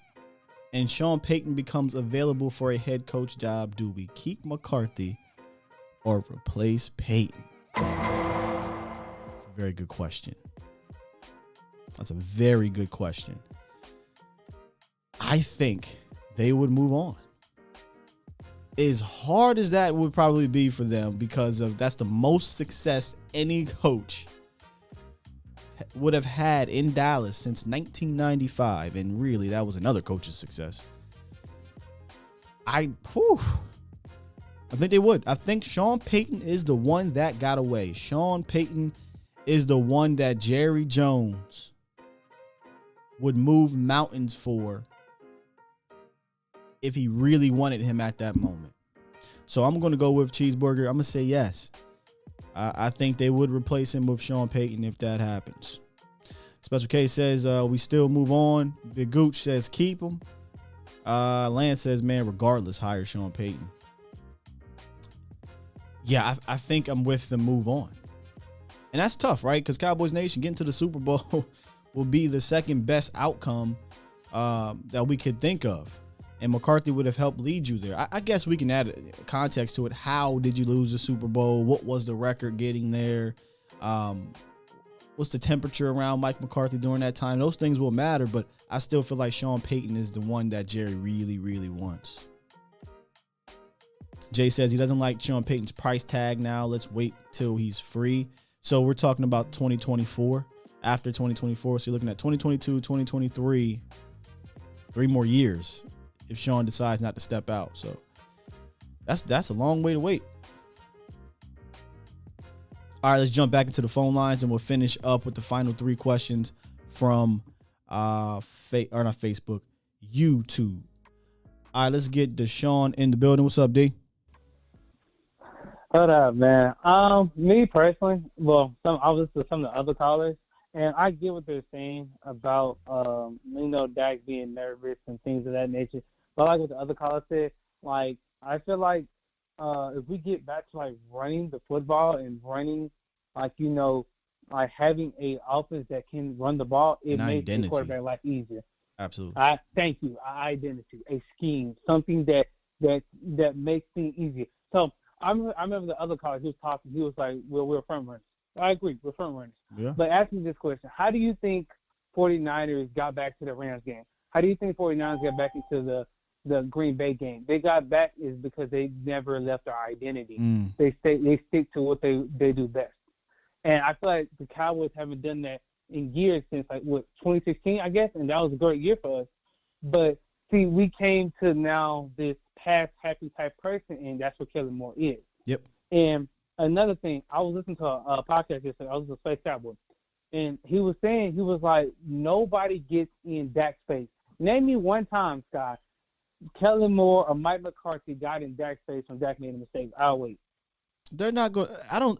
and Sean Payton becomes available for a head coach job, do we keep McCarthy or replace Payton? That's a very good question. I think they would move on. As hard as that would probably be for them, because that's the most success any coach would have had in Dallas since 1995, and really that was another coach's success. I think they would. I think Sean Payton is the one that got away. Sean Payton is the one that Jerry Jones would move mountains for if he really wanted him at that moment. So I'm going to go with Cheeseburger. I'm going to say yes. I think they would replace him with Sean Payton if that happens. Special K says we still move on. Big Gooch says keep him. Lance says, man, regardless, hire Sean Payton. Yeah, I think I'm with the move on. And that's tough, right? Because Cowboys Nation getting to the Super Bowl will be the second best outcome that we could think of. And McCarthy would have helped lead you there. I guess we can add context to it. How did you lose the Super Bowl? What was the record getting there? What's the temperature around Mike McCarthy during that time? Those things will matter, but I still feel like Sean Payton is the one that Jerry really, really wants. Jay says he doesn't like Sean Payton's price tag now. Let's wait till he's free. So we're talking about 2024, after 2024. So you're looking at 2022, 2023, 3 more years if Sean decides not to step out. So that's a long way to wait. All right, let's jump back into the phone lines and we'll finish up with the final 3 questions from not Facebook, YouTube. All right, let's get Deshaun in the building. What's up, D? What up, man? Me personally, well, I was listening to some of the other callers, and I get what they're saying about, Dak being nervous and things of that nature. But like what the other caller said, like, I feel like if we get back to, like, running the football and running, like, like having a offense that can run the ball, it makes the quarterback life easier. Absolutely. Thank you. Identity, a scheme, something that makes things easier. So I remember the other caller, he was talking, he was like, well, we're front runners. I agree, we're front runners. Yeah. But ask me this question. How do you think 49ers got back to the Rams game? How do you think 49ers got back into the Green Bay game? They got back is because they never left their identity. They stick to what they do best. And I feel like the Cowboys haven't done that in years since, 2016, I guess, and that was a great year for us. But, see, we came to now this past happy type person, and that's what Kellen Moore is. Yep. And another thing, I was listening to a podcast yesterday. I was a Space Cowboy. And he was saying, he was like, nobody gets in Dak's face. Name me one time, Scott, Kellen Moore or Mike McCarthy got in Dak's face when Dak made a mistake. I'll wait. They're not going.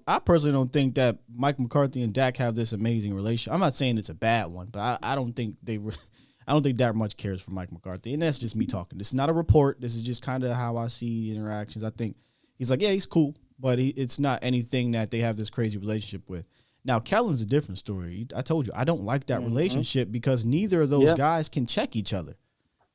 I personally don't think that Mike McCarthy and Dak have this amazing relationship. I'm not saying it's a bad one, but I don't think I don't think Dak much cares for Mike McCarthy, and that's just me talking. This is not a report. This is just kind of how I see the interactions. I think he's like, yeah, he's cool, but it's not anything that they have this crazy relationship with. Now, Kellen's a different story. I told you I don't like that relationship because neither of those guys can check each other.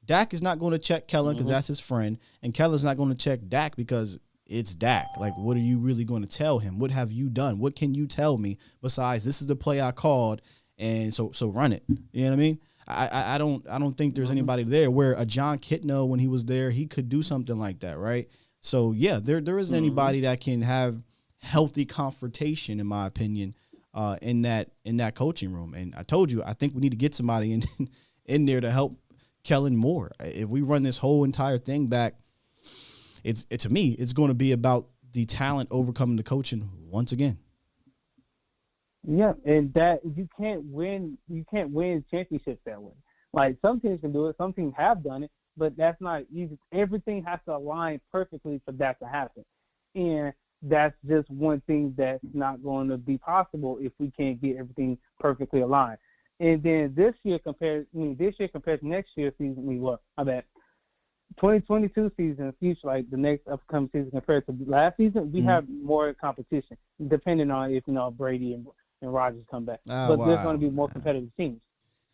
Dak is not going to check Kellen because that's his friend, and Kellen's not going to check Dak because it's Dak. Like, what are you really going to tell him? What have you done? What can you tell me besides this is the play I called, and so run it? You know what I mean? I don't think there's anybody there where a John Kitna, when he was there, he could do something like that, right? So yeah, there isn't anybody that can have healthy confrontation, in my opinion, in that coaching room. And I told you, I think we need to get somebody in there to help Kellen Moore. If we run this whole entire thing back, to me, it's going to be about the talent overcoming the coaching once again. Yeah, and that you can't win championships that way. Like, some teams can do it, some teams have done it, but that's not easy. Everything has to align perfectly for that to happen. And that's just one thing that's not going to be possible if we can't get everything perfectly aligned. And then this year compared to next year's season, 2022 season, future, like the next upcoming season compared to last season, we have more competition, depending on if Brady and Rodgers come back. But there's going to be more competitive teams.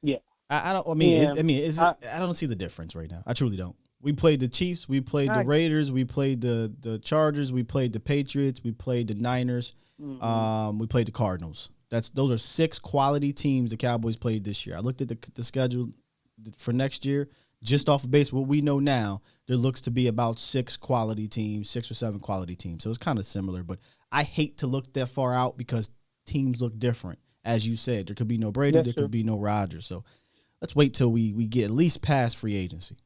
Yeah. I don't see the difference right now. I truly don't. We played the Chiefs, we played the Raiders, we played the Chargers, we played the Patriots, we played the Niners, we played the Cardinals. Those are 6 quality teams the Cowboys played this year. I looked at the schedule for next year. Just off of base, what we know now, there looks to be about 6 quality teams, 6 or 7 quality teams. So it's kind of similar, but I hate to look that far out because teams look different. As you said, there could be no Brady, there could be no Rodgers. So let's wait till we get at least past free agency.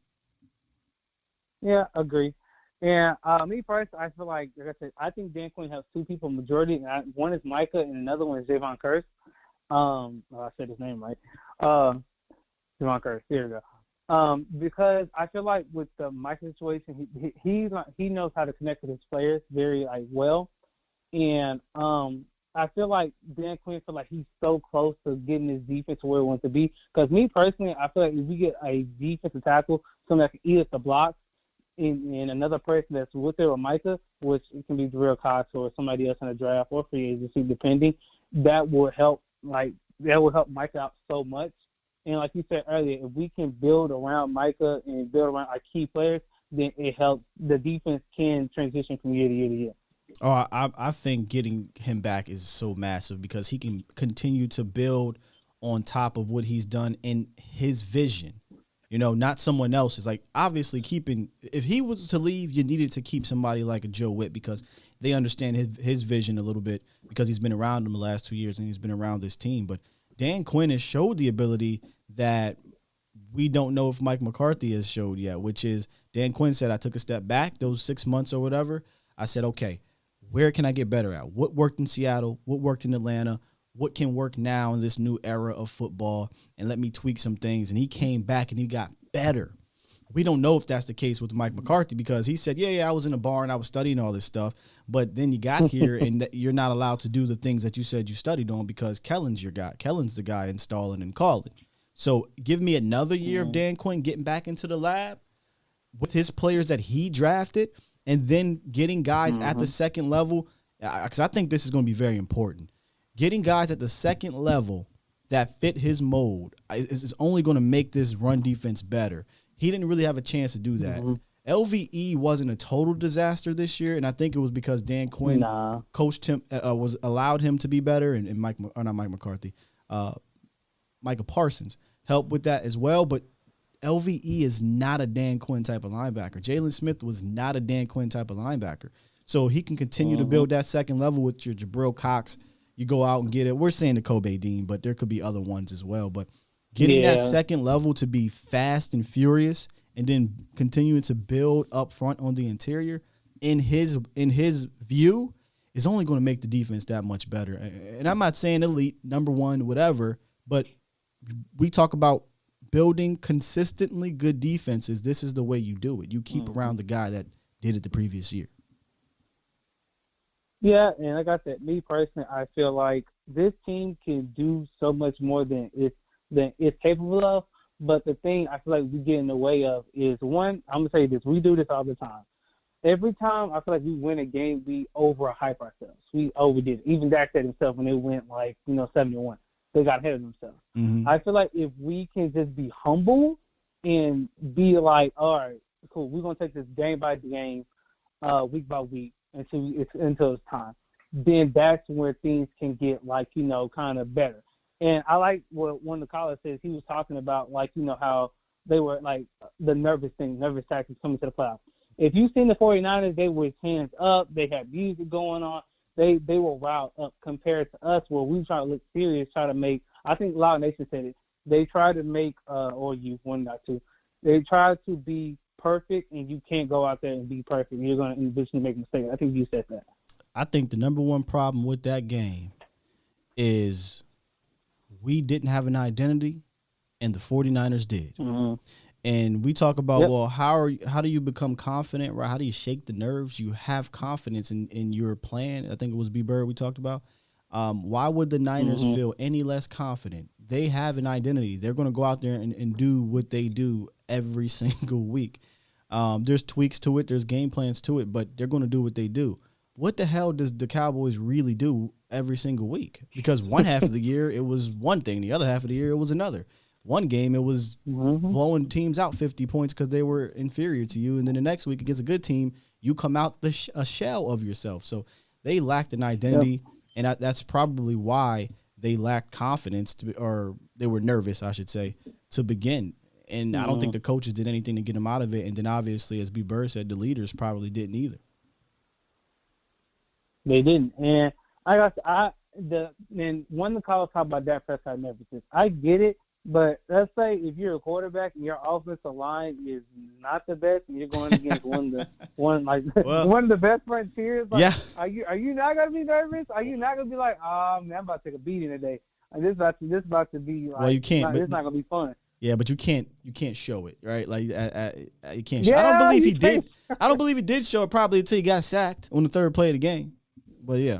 Yeah, agree. And me personally, I feel like I said, I think Dan Quinn has 2 people majority. One is Micah and another one is Javon Curse. I said his name right. Javon Curse, here we go. Because I feel like with the Micah situation, he knows how to connect with his players very well, and I feel like Dan Quinn feel like he's so close to getting his defense to where it wants to be. Because me personally, I feel like if we get a defensive tackle, someone that can eat at the blocks, and another person that's with there with Micah, which it can be Jarrell Cox or somebody else in the draft or free agency, depending, that will help like that will help Micah out so much. And like you said earlier, if we can build around Micah and build around our key players, then it helps. The defense can transition from year to year to year. Oh, I think getting him back is so massive because he can continue to build on top of what he's done in his vision. You know, not someone else's. Like, obviously, if he was to leave, you needed to keep somebody like a Joe Witt because they understand his vision a little bit because he's been around him the last 2 years and he's been around this team. But Dan Quinn has showed the ability that we don't know if Mike McCarthy has showed yet, which is Dan Quinn said, I took a step back those 6 months or whatever. I said, okay, where can I get better at? What worked in Seattle? What worked in Atlanta? What can work now in this new era of football? And let me tweak some things. And he came back and he got better. We don't know if that's the case with Mike McCarthy because he said, yeah, I was in a bar and I was studying all this stuff. But then you got here and you're not allowed to do the things that you said you studied on because Kellen's your guy. Kellen's the guy installing and calling. So give me another year of Dan Quinn getting back into the lab with his players that he drafted and then getting guys at the second level, because I think this is going to be very important. Getting guys at the second level that fit his mold is only going to make this run defense better. He didn't really have a chance to do that. LVE wasn't a total disaster this year, and I think it was because Dan Quinn coached him, allowed him to be better, and not Mike McCarthy, Micah Parsons helped with that as well. But LVE is not a Dan Quinn type of linebacker. Jalen Smith was not a Dan Quinn type of linebacker. So he can continue to build that second level with your Jabril Cox. You go out and get it. We're saying the Kobe Dean, but there could be other ones as well. But getting that second level to be fast and furious and then continuing to build up front on the interior in his view is only going to make the defense that much better. And I'm not saying elite, number one, whatever, but we talk about building consistently good defenses. This is the way you do it. You keep around the guy that did it the previous year. Yeah, and like I said, me personally, I feel like this team can do so much more than it's capable of. But the thing I feel like we get in the way of is, one, I'm going to say this. We do this all the time. Every time I feel like we win a game, we overhype ourselves. We overdid it. Even Dak said himself when they went 7-1. They got ahead of themselves. I feel like if we can just be humble and be like, all right, cool, we're going to take this game by game, week by week until it's time, then that's where things can get kind of better. And I like what one of the callers says. He was talking about how they were the nervous tactics coming to the playoffs. If you've seen the 49ers, they were hands up. They had music going on. They were riled up compared to us, where we try to look serious, try to make. I think Loud Nation said it. They try to make, or you, one, not two. They try to be perfect, and you can't go out there and be perfect. You're going to eventually make mistakes. I think you said that. I think the number one problem with that game is we didn't have an identity, and the 49ers did. And we talk about, well, how do you become confident, right? How do you shake the nerves? You have confidence in your plan. I think it was B. Bird we talked about. Why would the Niners feel any less confident? They have an identity. They're going to go out there and do what they do every single week. There's tweaks to it. There's game plans to it, but they're going to do what they do. What the hell does the Cowboys really do every single week? Because one half of the year, it was one thing. The other half of the year, it was another. One game, it was blowing teams out 50 points because they were inferior to you. And then the next week against a good team, you come out a shell of yourself. So they lacked an identity, and that's probably why they lacked confidence, or they were nervous, I should say, to begin. And I don't think the coaches did anything to get them out of it. And then obviously, as B. Bird said, the leaders probably didn't either. They didn't. And one of the callers talked about Dak Prescott nervousness. I get it. But let's say if you're a quarterback and your offensive line is not the best, and you're going against one of the best frontiers, are you not gonna be nervous? Are you not gonna be like, oh man, I'm about to take a beating today? This about to be like, you can't. This is not gonna be fun. Yeah, but you can't show it, right? Like you can't. I don't believe he did. I don't believe he did show it probably until he got sacked on the third play of the game. But yeah.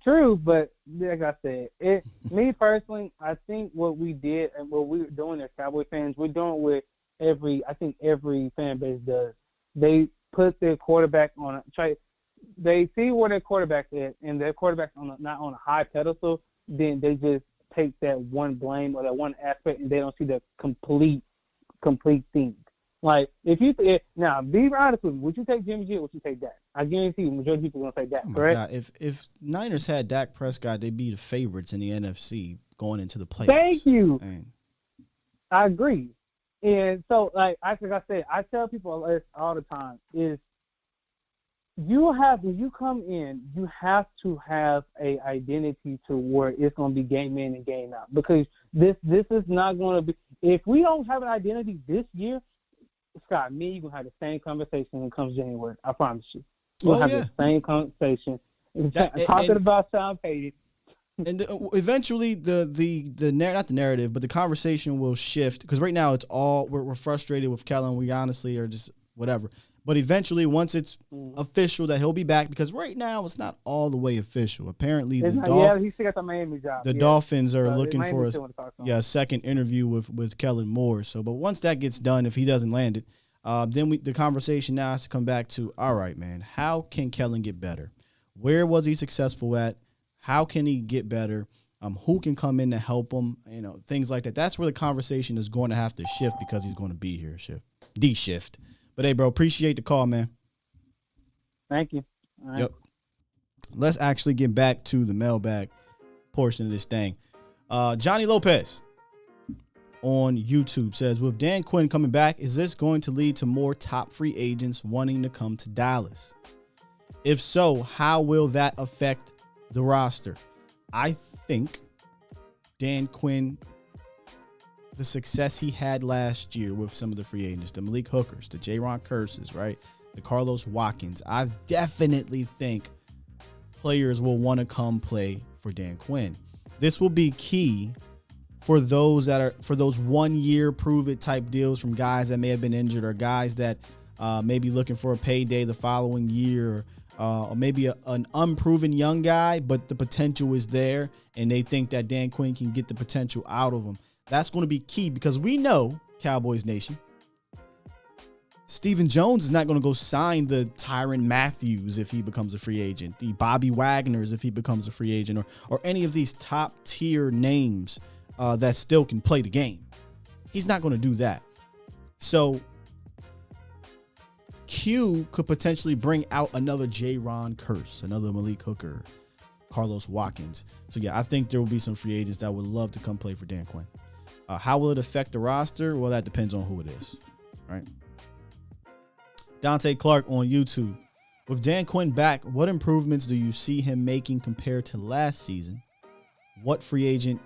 True, but like I said, me personally, I think what we did and what we're doing as Cowboy fans, we're doing what every fan base does. They put their quarterback on they see where their quarterback's at, and their quarterback's not on a high pedestal, then they just take that one blame or that one aspect, and they don't see the complete thing. Like, now, be honest with me, would you take Jimmy G or would you take Dak? I guarantee you, majority of people are going to take Dak, correct? God. If Niners had Dak Prescott, they'd be the favorites in the NFC going into the playoffs. Thank you. Man. I agree. And so, like I said, I tell people this all the time, is when you come in, you have to have a identity to where it's going to be game in and game out. Because this is not going to be – if we don't have an identity this year, Scott, me, you're going to have the same conversation when it comes January. I promise you. You'll have the same conversation. Talking about Sean Payton. And eventually, not the narrative, but the conversation will shift. Because right now, it's all we're frustrated with Kellen. We honestly are just whatever. But eventually, once it's official that he'll be back, because right now it's not all the way official. Apparently, he still got the Miami job. The Dolphins are looking for a second interview with Kellen Moore. So, but once that gets done, if he doesn't land it, then the conversation now has to come back to, all right, man, how can Kellen get better? Where was he successful at? How can he get better? Who can come in to help him? Things like that. That's where the conversation is going to have to shift because he's going to be here. Shift. But hey, bro, appreciate the call, man. Thank you. All right. Yep. Let's actually get back to the mailbag portion of this thing. Johnny Lopez on YouTube says, with Dan Quinn coming back, is this going to lead to more top free agents wanting to come to Dallas? If so, how will that affect the roster? I think Dan Quinn, the success he had last year with some of the free agents, the Malik Hookers, the Jaron Curses, right? The Carlos Watkins, I definitely think players will want to come play for Dan Quinn. This will be key for those 1 year prove it type deals from guys that may have been injured or guys that may be looking for a payday the following year, or maybe an unproven young guy, but the potential is there and they think that Dan Quinn can get the potential out of them. That's going to be key because we know, Cowboys Nation, Stephen Jones is not going to go sign the Tyrann Matthews if he becomes a free agent, the Bobby Wagners if he becomes a free agent, or any of these top tier names that still can play the game. He's not going to do that. So Q could potentially bring out another Jaron Curse, another Malik Hooker, Carlos Watkins. So yeah, I think there will be some free agents that would love to come play for Dan Quinn. How will it affect the roster? Well, that depends on who it is, right? Dante Clark on YouTube. With Dan Quinn back, what improvements do you see him making compared to last season? What free agent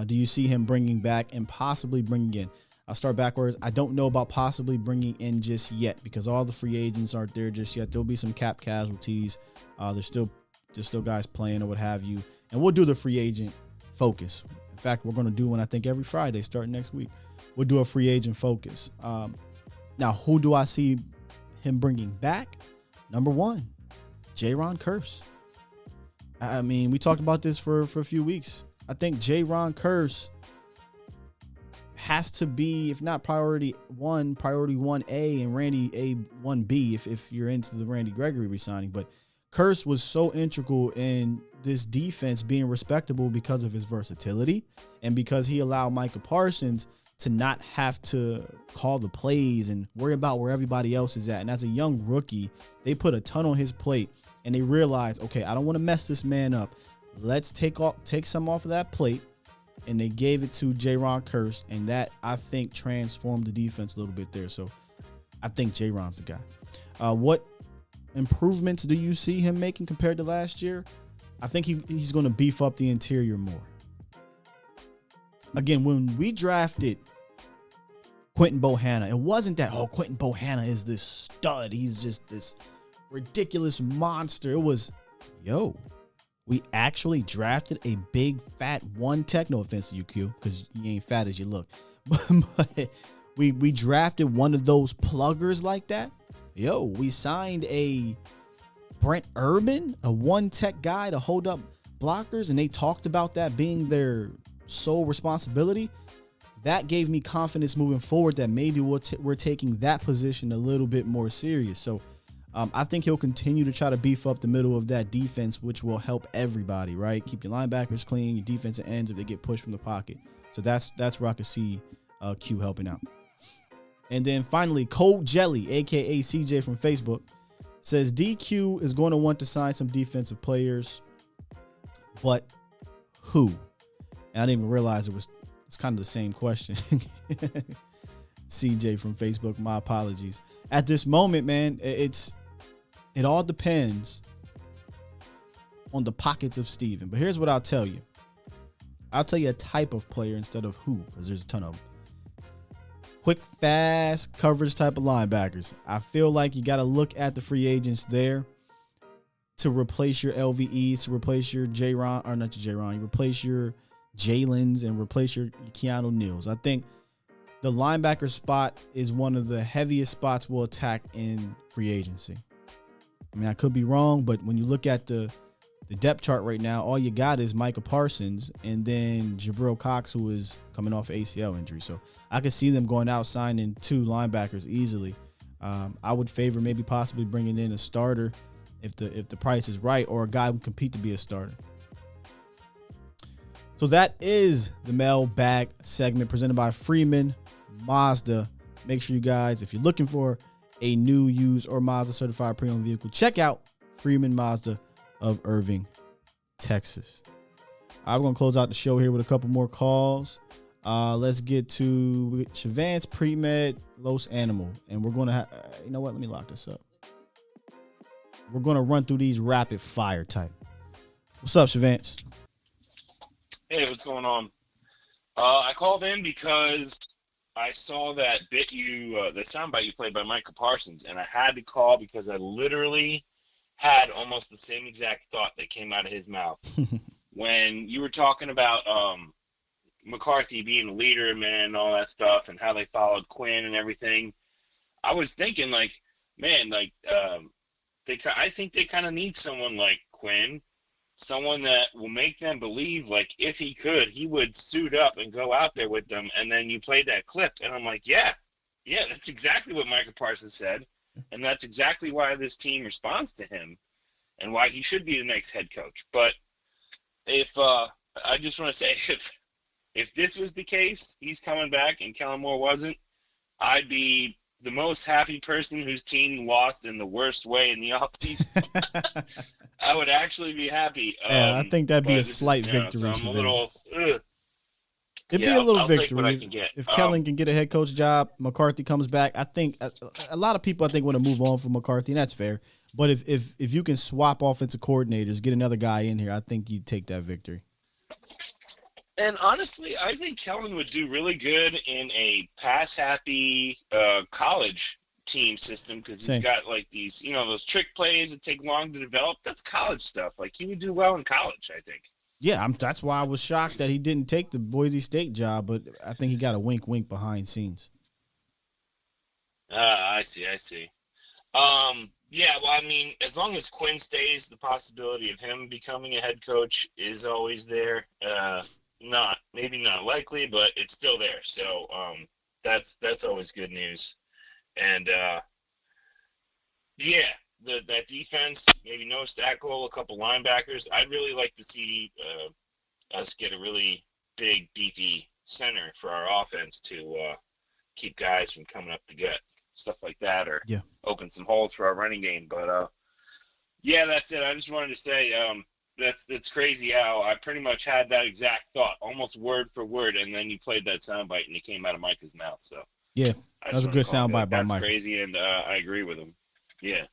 do you see him bringing back and possibly bringing in? I'll start backwards. I don't know about possibly bringing in just yet because all the free agents aren't there just yet. There'll be some cap casualties. There's still guys playing or what have you. And we'll do the free agent focus. In fact, we're going to do one, I think, every Friday starting next week. We'll do a free agent focus. Now, who do I see him bringing back? Number one, Jaron Curse. I mean, we talked about this for a few weeks. I think Jaron Curse has to be, if not priority 1A and Randy a 1B if you're into the Randy Gregory resigning. But Curse was so integral in this defense being respectable because of his versatility and because he allowed Micah Parsons to not have to call the plays and worry about where everybody else is at. And as a young rookie, they put a ton on his plate and they realized, okay, I don't want to mess this man up. Let's take some off of that plate. And they gave it to Jaron Curse, and that, I think, transformed the defense a little bit there. So I think Jaron's the guy. What improvements do you see him making compared to last year? I think he's going to beef up the interior more. Again, when we drafted Quinton Bohanna, it wasn't that, Quinton Bohanna is this stud. He's just this ridiculous monster. It was, we actually drafted a big, fat one tech. No offense to you, Q, because you ain't fat as you look. But we drafted one of those pluggers like that. We signed a Brent Urban, a one tech guy to hold up blockers, and they talked about that being their sole responsibility. That gave me confidence moving forward that maybe we're taking that position a little bit more serious. So I think he'll continue to try to beef up the middle of that defense, which will help everybody, right? Keep your linebackers clean, your defensive ends if they get pushed from the pocket. So that's where I could see Q helping out. And then finally, Cold Jelly, a.k.a. CJ from Facebook, says DQ is going to want to sign some defensive players, but who? And I didn't even realize it's kind of the same question. CJ from Facebook, my apologies. At this moment, man, it all depends on the pockets of Steven. But here's what I'll tell you. I'll tell you a type of player instead of who, because there's a ton of them. Quick, fast coverage type of linebackers. I feel like you got to look at the free agents there to replace your LVEs, to replace your J-Ron, or not your J-Ron, you replace your Jalen's and replace your Keanu Neals. I think the linebacker spot is one of the heaviest spots we'll attack in free agency. I mean, I could be wrong, but when you look at the depth chart right now, all you got is Micah Parsons and then Jabril Cox, who is coming off ACL injury. So I could see them going out signing 2 linebackers easily. I would favor maybe possibly bringing in a starter if the price is right, or a guy who can compete to be a starter. So that is the mailbag segment presented by Freeman Mazda. Make sure you guys, if you're looking for a new, used, or Mazda certified pre-owned vehicle, check out Freeman Mazda of Irving, Texas. I'm going to close out the show here with a couple more calls. Let's get to Siobhan's Pre-Med Los Animal. And we're going to have, you know what? Let me lock this up. We're going to run through these rapid fire type. What's up, Siobhan's? Hey, what's going on? I called in because I saw that the soundbite you played by Micah Parsons, and I had to call because I literally had almost the same exact thought that came out of his mouth. When you were talking about McCarthy being a leader, man, and all that stuff, and how they followed Quinn and everything, I was thinking, like, man, like, I think they kind of need someone like Quinn, someone that will make them believe, like, if he could, he would suit up and go out there with them. And then you played that clip, and I'm like, yeah, that's exactly what Micah Parsons said. And that's exactly why this team responds to him and why he should be the next head coach. But I just want to say, if this was the case, he's coming back and Kellen Moore wasn't, I'd be the most happy person whose team lost in the worst way in the offseason. I would actually be happy. Yeah, I think that'd be a slight victory. So I'm a little. It'd be a little victory if Um, Kellen can get a head coach job. McCarthy comes back. I think a lot of people want to move on from McCarthy, and that's fair. But if you can swap offensive coordinators, get another guy in here, I think you'd take that victory. And honestly, I think Kellen would do really good in a pass-happy college team system because he's got like these, those trick plays that take long to develop. That's college stuff. Like he would do well in college, I think. Yeah, that's why I was shocked that he didn't take the Boise State job, but I think he got a wink behind scenes. I see. Yeah, well, I mean, as long as Quinn stays, the possibility of him becoming a head coach is always there. Maybe not likely, but it's still there. So that's always good news. And that defense, maybe no tackle, a couple linebackers. I'd really like to see us get a really big, beefy center for our offense to keep guys from coming up the gut, stuff like that, or open some holes for our running game. But that's it. I just wanted to say that's crazy how I pretty much had that exact thought, almost word for word, and then you played that soundbite and it came out of Micah's mouth. So yeah, that was a good soundbite by Micah. That's crazy, and I agree with him. Yeah.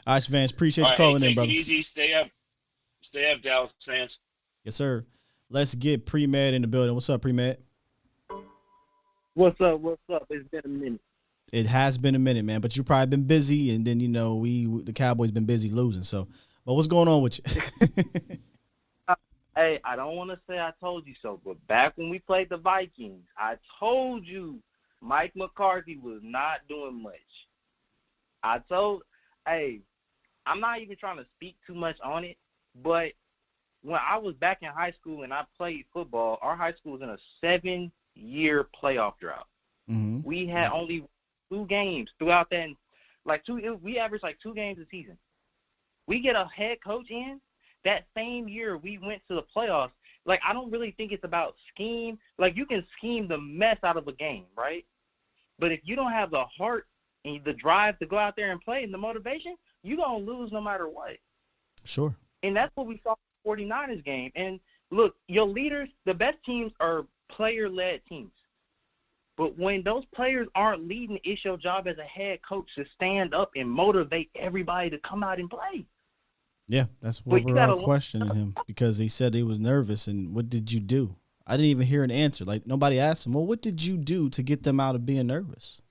All right, Vance, appreciate you calling in, brother. Take it easy. Stay up, Dallas fans. Yes, sir. Let's get Pre-Med in the building. What's up, Pre-Med? What's up? It's been a minute. It has been a minute, man, but you've probably been busy, and then, the Cowboys been busy losing. So, but what's going on with you? Hey, I don't want to say I told you so, but back when we played the Vikings, I told you Mike McCarthy was not doing much. Hey, I'm not even trying to speak too much on it, but when I was back in high school and I played football, our high school was in a 7-year playoff drought. Mm-hmm. We had only 2 games throughout We average like 2 games a season. We get a head coach in that same year we went to the playoffs. Like, I don't really think it's about scheme. Like, you can scheme the mess out of a game, right? But if you don't have the heart and the drive to go out there and play and the motivation, you're going to lose no matter what. Sure. And that's what we saw in the 49ers game. And, look, your leaders, the best teams are player-led teams. But when those players aren't leading, it's your job as a head coach to stand up and motivate everybody to come out and play. Yeah, that's what we're all questioning him because he said he was nervous. And what did you do? I didn't even hear an answer. Like, nobody asked him, well, what did you do to get them out of being nervous?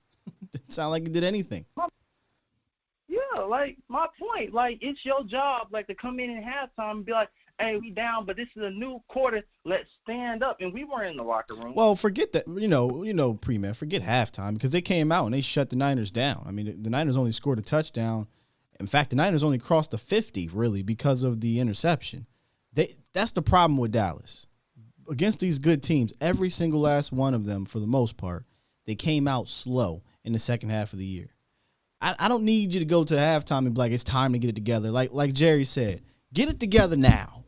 Didn't sound like he did anything. Yeah, like, my point. Like, it's your job, like, to come in halftime and be like, hey, we down, but this is a new quarter. Let's stand up. And we weren't in the locker room. Well, forget that. Pre-man, forget halftime because they came out and they shut the Niners down. I mean, the Niners only scored a touchdown. In fact, the Niners only crossed the 50, really, because of the interception. That's the problem with Dallas. Against these good teams, every single last one of them, for the most part, they came out slow in the second half of the year. I don't need you to go to halftime and be like, it's time to get it together. Like Jerry said, get it together now.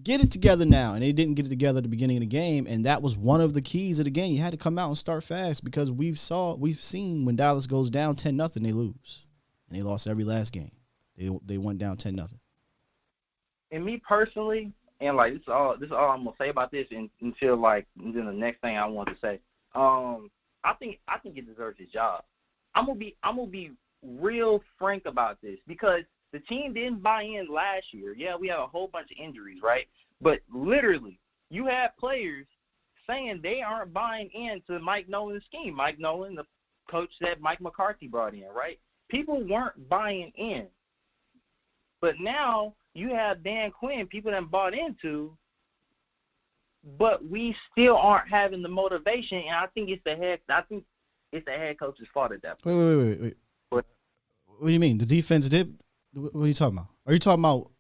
Get it together now. And they didn't get it together at the beginning of the game, and that was one of the keys of the game. You had to come out and start fast because we've seen when Dallas goes down 10-0, they lose. And they lost every last game. They went down 10-0. And me personally, and like this is all I'm gonna say about this until like then the next thing I want to say. I think he deserves his job. I'm gonna be real frank about this because the team didn't buy in last year. Yeah, we have a whole bunch of injuries, right? But literally, you have players saying they aren't buying into Mike Nolan's scheme. Mike Nolan, the coach that Mike McCarthy brought in, right? People weren't buying in. But now you have Dan Quinn, people that bought into, but we still aren't having the motivation, and I think it's the head coach's fault at that point. Wait. What do you mean? The defense did? What are you talking about? Are you talking about?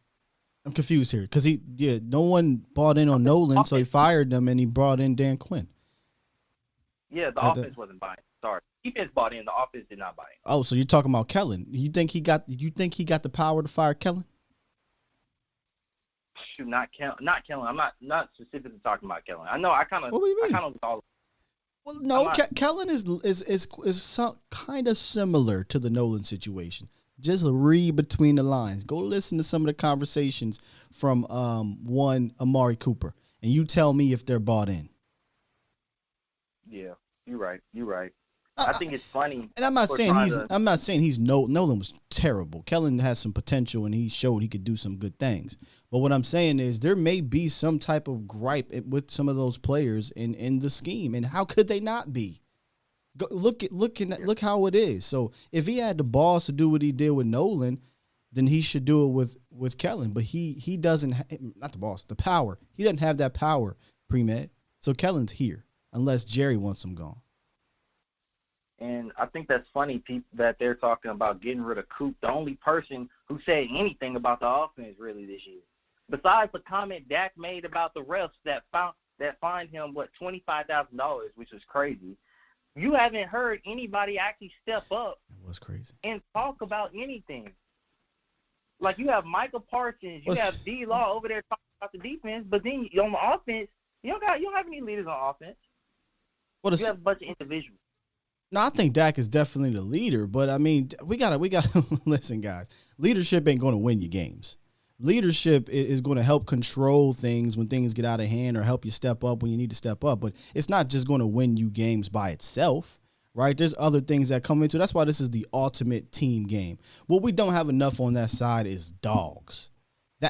I'm confused here because no one bought in on Nolan, so he fired them and he brought in Dan Quinn. Yeah, the offense wasn't buying. Sorry, defense bought in. The offense did not buy in. Oh, so you're talking about Kellen? You think he got the power to fire Kellen? Shoot, not Kellen. I'm not specifically talking about Kellen. I know. I kind of. What do you mean? I kind of. Well, no, Kellen is kind of similar to the Nolan situation. Just read between the lines. Go listen to some of the conversations from one Amari Cooper, and you tell me if they're bought in. Yeah, you're right. I think it's funny. And I'm not saying Nolan was terrible. Kellen has some potential, and he showed he could do some good things. But what I'm saying is there may be some type of gripe with some of those players in the scheme, and how could they not be? Look how it is. So if he had the balls to do what he did with Nolan, then he should do it with Kellen. But he doesn't not the balls, the power. He doesn't have that power, pre-med. So Kellen's here unless Jerry wants him gone. And I think that's funny that they're talking about getting rid of Coop, the only person who said anything about the offense really this year. Besides the comment Dak made about the refs that fined him, $25,000, which was crazy. You haven't heard anybody actually step up. That was crazy. And talk about anything. Like you have Michael Parsons, you have D-Law over there talking about the defense, but then on the offense, you don't have any leaders on offense. You have a bunch of individuals. No, I think Dak is definitely the leader, but I mean, we gotta listen, guys. Leadership ain't going to win you games. Leadership is going to help control things when things get out of hand or help you step up when you need to step up, but it's not just going to win you games by itself, right? There's other things that come into it. That's why this is the ultimate team game. What we don't have enough on that side is dogs.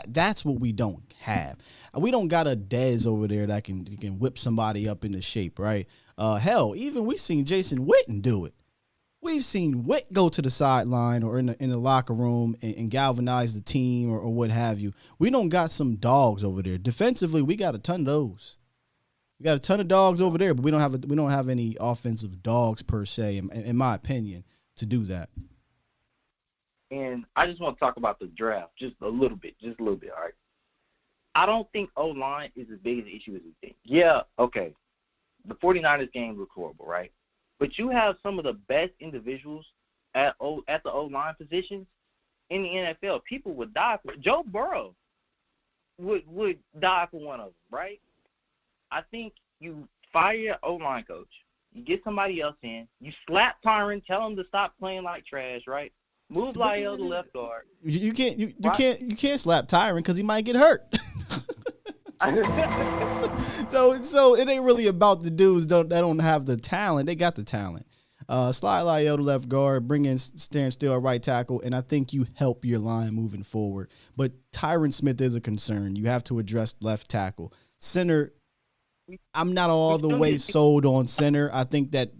That's what we don't have. We don't got a Dez over there that can whip somebody up into shape, right? Hell, even we've seen Jason Witten do it. We've seen Witt go to the sideline or in the locker room and galvanize the team or what have you. We don't got some dogs over there. Defensively, we got a ton of those. We got a ton of dogs over there, but we don't have any offensive dogs per se, in my opinion, to do that. And I just want to talk about the draft just a little bit, all right? I don't think O-line is as big an issue as we think. Yeah, okay. The 49ers game looked horrible, right? But you have some of the best individuals at the O-line positions in the NFL, people would die for. Joe Burrow would die for one of them, right? I think you fire your O-line coach, you get somebody else in, you slap Tyron, tell him to stop playing like trash, right? Move Lyle to left guard. You can't slap Tyron because he might get hurt. so it ain't really about the dudes that don't have the talent. They got the talent. Slide Lyle to left guard, bring in Darren Steele at right tackle, and I think you help your line moving forward. But Tyron Smith is a concern. You have to address left tackle. Center, I'm not all the way sold on center. I think that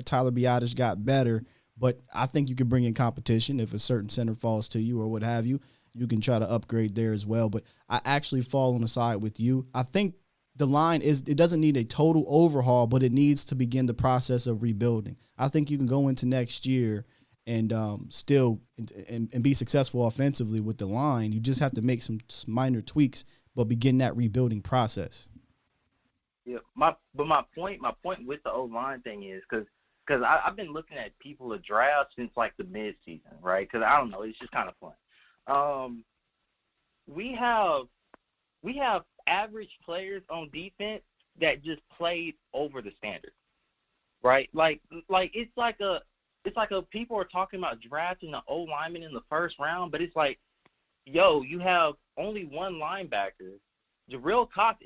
Tyler Biotish got better, but I think you could bring in competition if a certain center falls to you or what have you. You can try to upgrade there as well. But I actually fall on the side with you. I think the line it doesn't need a total overhaul, but it needs to begin the process of rebuilding. I think you can go into next year and still and be successful offensively with the line. You just have to make some minor tweaks, but begin that rebuilding process. Yeah, my point with the O-line thing is because I've been looking at people to draft since like the mid-season, right? Because I don't know, it's just kind of fun. We have average players on defense that just played over the standard, right? Like it's like a people are talking about drafting the O lineman in the first round, but it's like, yo, you have only one linebacker. Jarrell Cox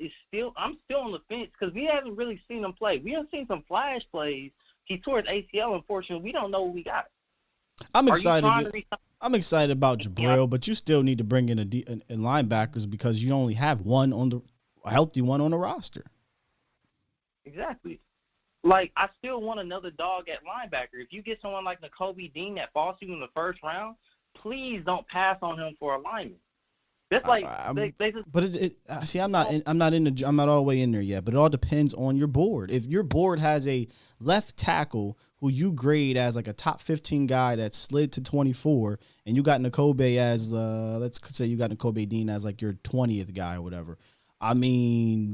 I'm still on the fence because we haven't really seen him play. We have seen some flash plays. He tore his ACL, unfortunately. We don't know what we got. I'm excited about Jabril, but you still need to bring in a linebackers because you only have a healthy one on the roster. Exactly. Like, I still want another dog at linebacker. If you get someone like Nakobe Dean that falls to you in the first round, please don't pass on him for a lineman. That's like they just. But see, I'm not all the way in there yet. But it all depends on your board. If your board has a left tackle who you grade as like a top 15 guy that slid to 24, and you got Nakobe as let's say you got Nakobe Dean as like your 20th guy or whatever. I mean,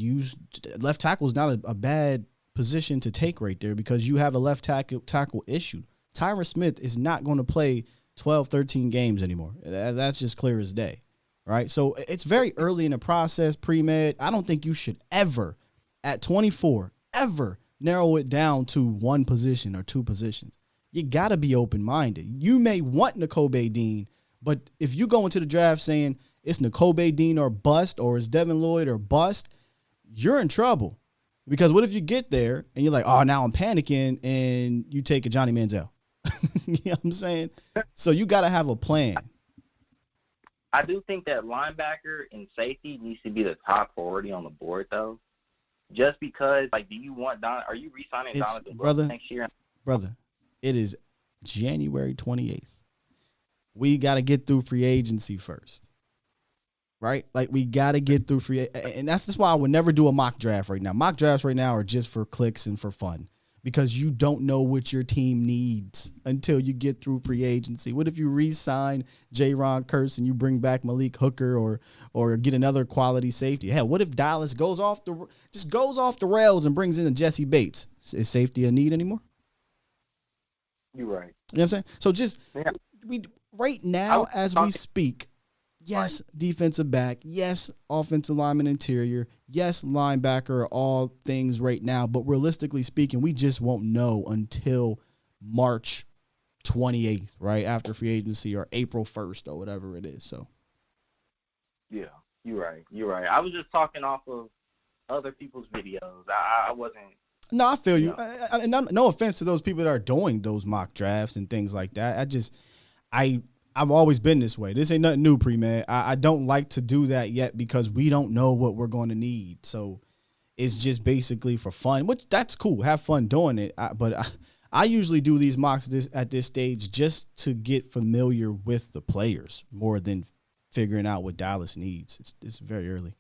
left tackle is not a bad position to take right there because you have a left tackle issue. Tyron Smith is not going to play 12, 13 games anymore. That's just clear as day. Right, so it's very early in the process, pre-med. I don't think you should ever, at 24, ever narrow it down to one position or two positions. You got to be open-minded. You may want Nakobe Dean, but if you go into the draft saying it's Nakobe Dean or bust or it's Devin Lloyd or bust, you're in trouble. Because what if you get there and you're like, oh, now I'm panicking, and you take a Johnny Manziel? You know what I'm saying? So you got to have a plan. I do think that linebacker and safety needs to be the top priority on the board, though. Just because, like, do you want are you re-signing Donovan Wilson next year? Brother, it is January 28th. We got to get through free agency first, right? Like, we got to get through and that's just why I would never do a mock draft right now. Mock drafts right now are just for clicks and for fun. Because you don't know what your team needs until you get through free agency. What if you re-sign J-Ron Kearse and you bring back Malik Hooker or get another quality safety? Hell, what if Dallas goes off the rails and brings in a Jesse Bates? Is safety a need anymore? You're right. You know what I'm saying? So just right now as we speak, yes, defensive back. Yes, offensive lineman interior. Yes, linebacker, all things right now. But realistically speaking, we just won't know until March 28th, right? After free agency or April 1st or whatever it is. So, yeah, you're right. I was just talking off of other people's videos. I wasn't. No, I feel you. And no offense to those people that are doing those mock drafts and things like that. I've always been this way. This ain't nothing new, pre-med. I don't like to do that yet because we don't know what we're going to need. So it's just basically for fun, which that's cool. Have fun doing it. But I usually do these mocks at this stage just to get familiar with the players more than figuring out what Dallas needs. It's very early.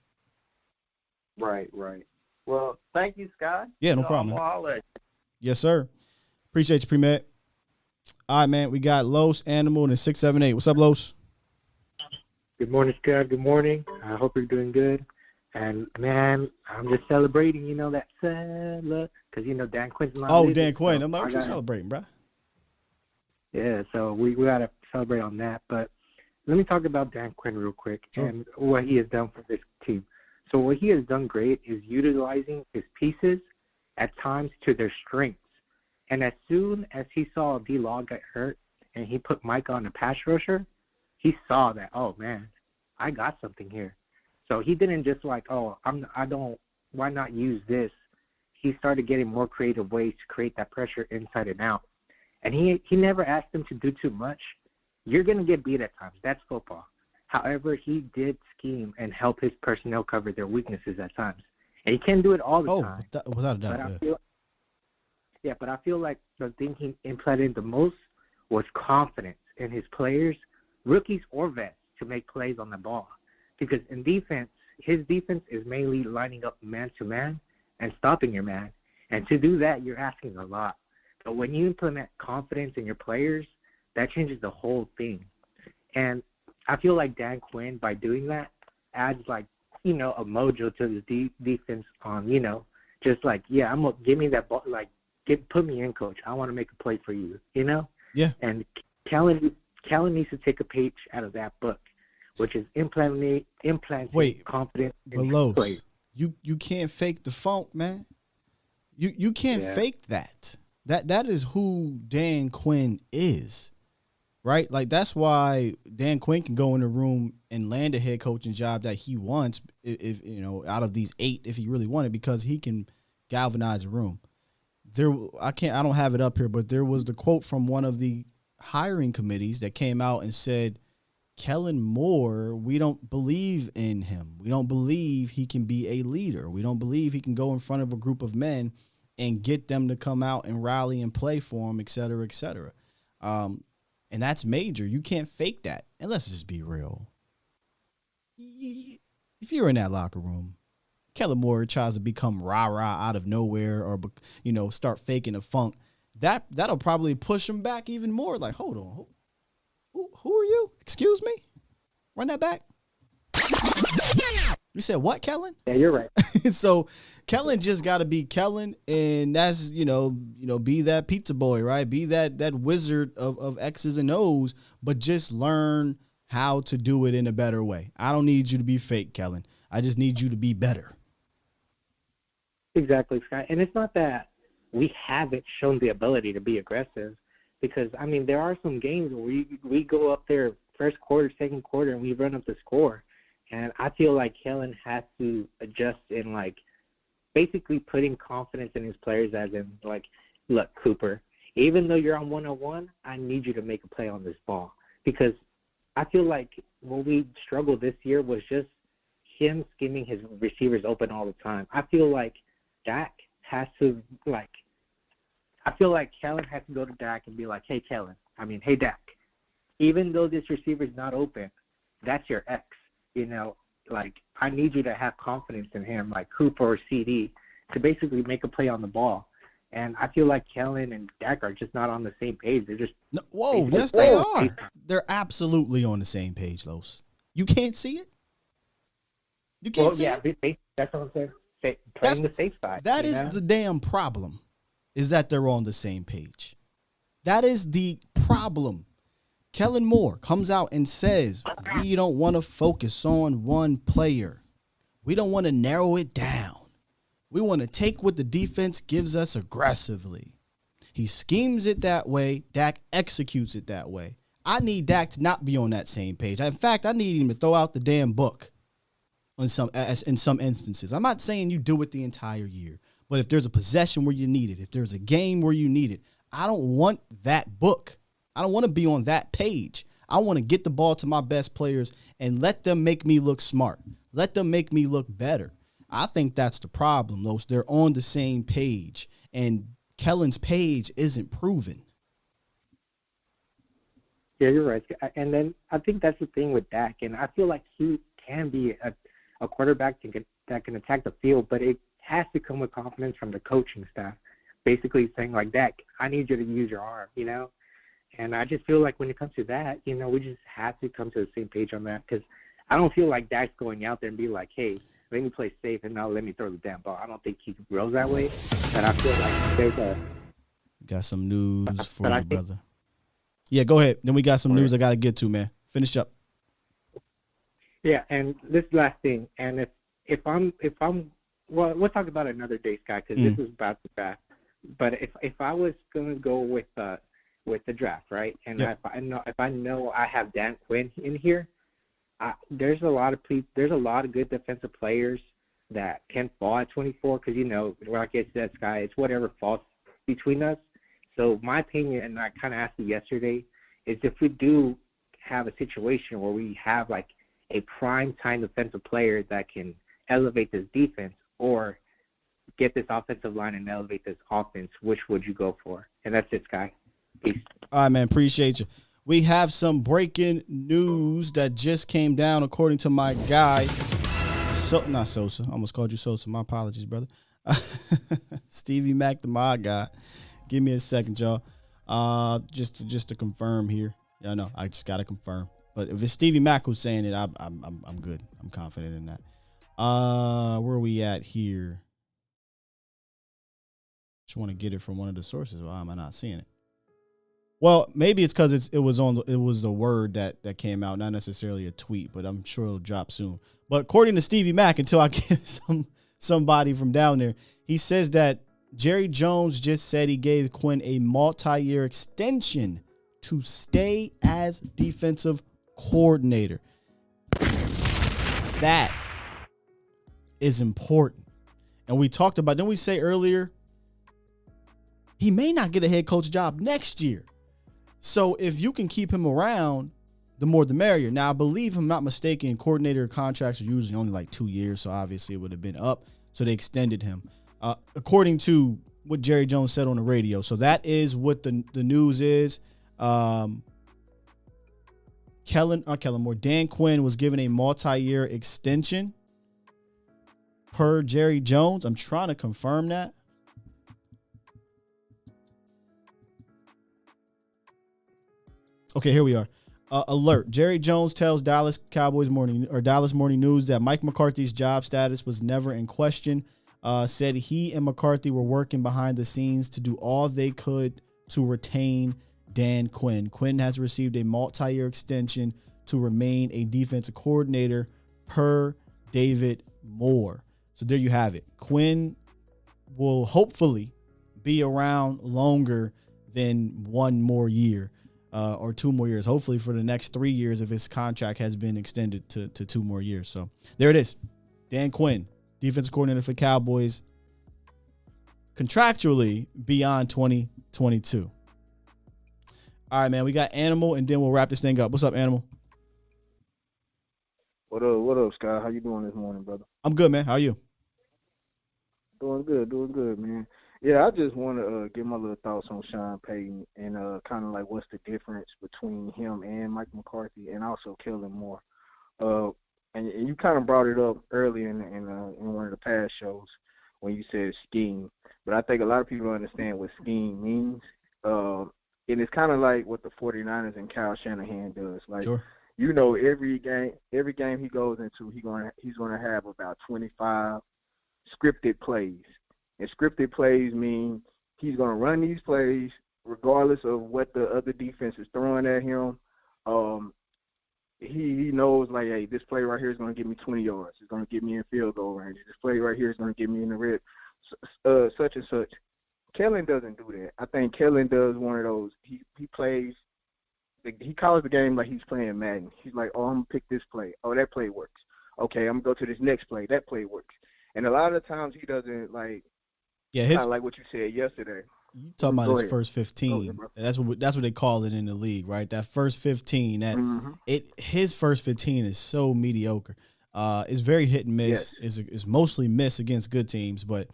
Right. Well, thank you, Scott. Yeah, no problem. Yes, sir. Appreciate you, pre-med. All right, man, we got Los Animal and 678. What's up, Los? Good morning, Scott. Good morning. I hope you're doing good. And, man, I'm just celebrating, that because, Dan Quinn's not Dan Quinn. I'm like, what you celebrating, bro? Yeah, so we got to celebrate on that. But let me talk about Dan Quinn real quick and what he has done for this team. So what he has done great is utilizing his pieces at times to their strengths. And as soon as he saw D-Law get hurt and he put Mike on a pass rusher, he saw that, oh, man, I got something here. So he didn't just like, why not use this? He started getting more creative ways to create that pressure inside and out. And he never asked them to do too much. You're going to get beat at times. That's football. However, he did scheme and help his personnel cover their weaknesses at times. And he can't do it all the time. Without a doubt, but I feel like the thing he implemented the most was confidence in his players, rookies or vets, to make plays on the ball. Because in defense, his defense is mainly lining up man-to-man and stopping your man. And to do that, you're asking a lot. But when you implement confidence in your players, that changes the whole thing. And I feel like Dan Quinn, by doing that, adds a mojo to the defense on, just like, yeah, give me that ball, put me in, coach. I want to make a play for you, Yeah. And Kellen needs to take a page out of that book, which is implanting confidence in his players. You can't fake the funk, man. You can't fake that. That is who Dan Quinn is. Right? Like, that's why Dan Quinn can go in the room and land a head coaching job that he wants, if out of these 8, if he really wanted, because he can galvanize a room. I don't have it up here, but there was the quote from one of the hiring committees that came out and said, Kellen Moore, we don't believe in him. We don't believe he can be a leader. We don't believe he can go in front of a group of men and get them to come out and rally and play for him, et cetera, et cetera. And that's major. You can't fake that. And let's just be real. If you're in that locker room, Kellen Moore tries to become rah-rah out of nowhere or, start faking a funk, that'll probably push him back even more. Like, hold on. Who are you? Excuse me? Run that back. You said what, Kellen? Yeah, you're right. So Kellen just got to be Kellen, and that's, be that pizza boy, right? Be that wizard of X's and O's, but just learn how to do it in a better way. I don't need you to be fake, Kellen. I just need you to be better. Exactly, Scott. And it's not that we haven't shown the ability to be aggressive, because, there are some games where we go up there first quarter, second quarter, and we run up the score. And I feel like Kellen has to adjust in, basically putting confidence in his players, as in, look, Cooper, even though you're on 101, I need you to make a play on this ball. Because I feel like when we struggled this year was just him scheming his receivers open all the time. I feel like Dak has to, I feel like Kellen has to go to Dak and be like, hey, hey, Dak, even though this receiver's not open, that's your X. I need you to have confidence in him, like Cooper or CD, to basically make a play on the ball. And I feel like Kellen and Dak are just not on the same page. They're just yes, they are. They're absolutely on the same page, Los. You can't see it. You can't see it. That's what I'm saying. Playing the safe side. That is the damn problem, is that they're on the same page. That is the problem. Kellen Moore comes out and says, we don't want to focus on one player. We don't want to narrow it down. We want to take what the defense gives us aggressively. He schemes it that way. Dak executes it that way. I need Dak to not be on that same page. In fact, I need him to throw out the damn book in some instances. I'm not saying you do it the entire year, but if there's a possession where you need it, if there's a game where you need it, I don't want that book. I don't want to be on that page. I want to get the ball to my best players and let them make me look smart. Let them make me look better. I think that's the problem, Los. They're on the same page, and Kellen's page isn't proven. Yeah, you're right. And then I think that's the thing with Dak, and I feel like he can be a quarterback that can attack the field, but it has to come with confidence from the coaching staff, basically saying, Dak, I need you to use your arm, And I just feel like when it comes to that, we just have to come to the same page on that, because I don't feel like Dak's going out there and be like, hey, let me play safe and now let me throw the damn ball. I don't think he grows that way. And I feel like there's Got some news for you, brother. Yeah, go ahead. Then we got some news I got to get to, man. Finish up. Yeah, and this last thing, and if I'm well, we'll talk about it another day, Sky, because this is about the draft. But if I was gonna go with the draft, right, and if I know I have Dan Quinn in here, there's a lot of good defensive players that can fall at 24 because like I said, Sky, it's whatever falls between us. So my opinion, and I kind of asked it yesterday, is if we do have a situation where we have like a prime time defensive player that can elevate this defense or get this offensive line and elevate this offense, which would you go for? And that's it, Sky. Peace. All right, man. Appreciate you. We have some breaking news that just came down according to my guy. Not Sosa. I almost called you Sosa. My apologies, brother. Stevie Mack, the mod guy. Give me a second, y'all. Just to confirm here. Yeah, no, I just gotta confirm. But if it's Stevie Mack who's saying it, I'm good. I'm confident in that. Where are we at here? Just want to get it from one of the sources. Why am I not seeing it? Well, maybe it's because it was the word that came out, not necessarily a tweet, but I'm sure it'll drop soon. But according to Stevie Mack, until I get somebody from down there, he says that Jerry Jones just said he gave Quinn a multi-year extension to stay as defensive coordinator. That is important. And we talked about, didn't we say earlier, he may not get a head coach job next year. So if you can keep him around, the more the merrier. Now, I believe, if I'm not mistaken, coordinator contracts are usually only like 2 years, so obviously it would have been up. So they extended him, according to what Jerry Jones said on the radio. So that is what the news is. Dan Quinn was given a multi-year extension per Jerry Jones. I'm trying to confirm that. Okay, here we are. Alert. Jerry Jones tells Dallas Morning News that Mike McCarthy's job status was never in question. Said he and McCarthy were working behind the scenes to do all they could to retain Dan Quinn. Quinn has received a multi-year extension to remain a defensive coordinator per David Moore. So there you have it. Quinn will hopefully be around longer than 1 more year. Or 2 more years, hopefully for the next 3 years if his contract has been extended to 2 more years. So there it is. Dan Quinn, defensive coordinator for Cowboys, contractually beyond 2022. All right, man, we got Animal, and then we'll wrap this thing up. What's up, Animal? What up, Scott? How you doing this morning, brother? I'm good, man. How are you? Doing good, man. Yeah, I just want to get my little thoughts on Sean Payton and kind of like what's the difference between him and Mike McCarthy and also Kellen Moore. And you kind of brought it up early in one of the past shows when you said scheme. But I think a lot of people don't understand what scheme means. And it's kind of like what the 49ers and Kyle Shanahan does. Like, sure. Every game he goes into, he's gonna have about 25 scripted plays. And scripted plays mean he's going to run these plays regardless of what the other defense is throwing at him. He knows, like, hey, this play right here is going to give me 20 yards. It's going to get me in field goal range. This play right here is going to get me in the red, such and such. Kellen doesn't do that. I think Kellen does one of those. He plays – he calls the game like he's playing Madden. He's like, oh, I'm going to pick this play. Oh, that play works. Okay, I'm going to go to this next play. That play works. And a lot of the times he doesn't, like – yeah, kind of like what you said yesterday. You talking about his first 15? That's what they call it in the league, right? That first 15. His first 15 is so mediocre. It's very hit and miss. Yes. It's mostly miss against good teams, but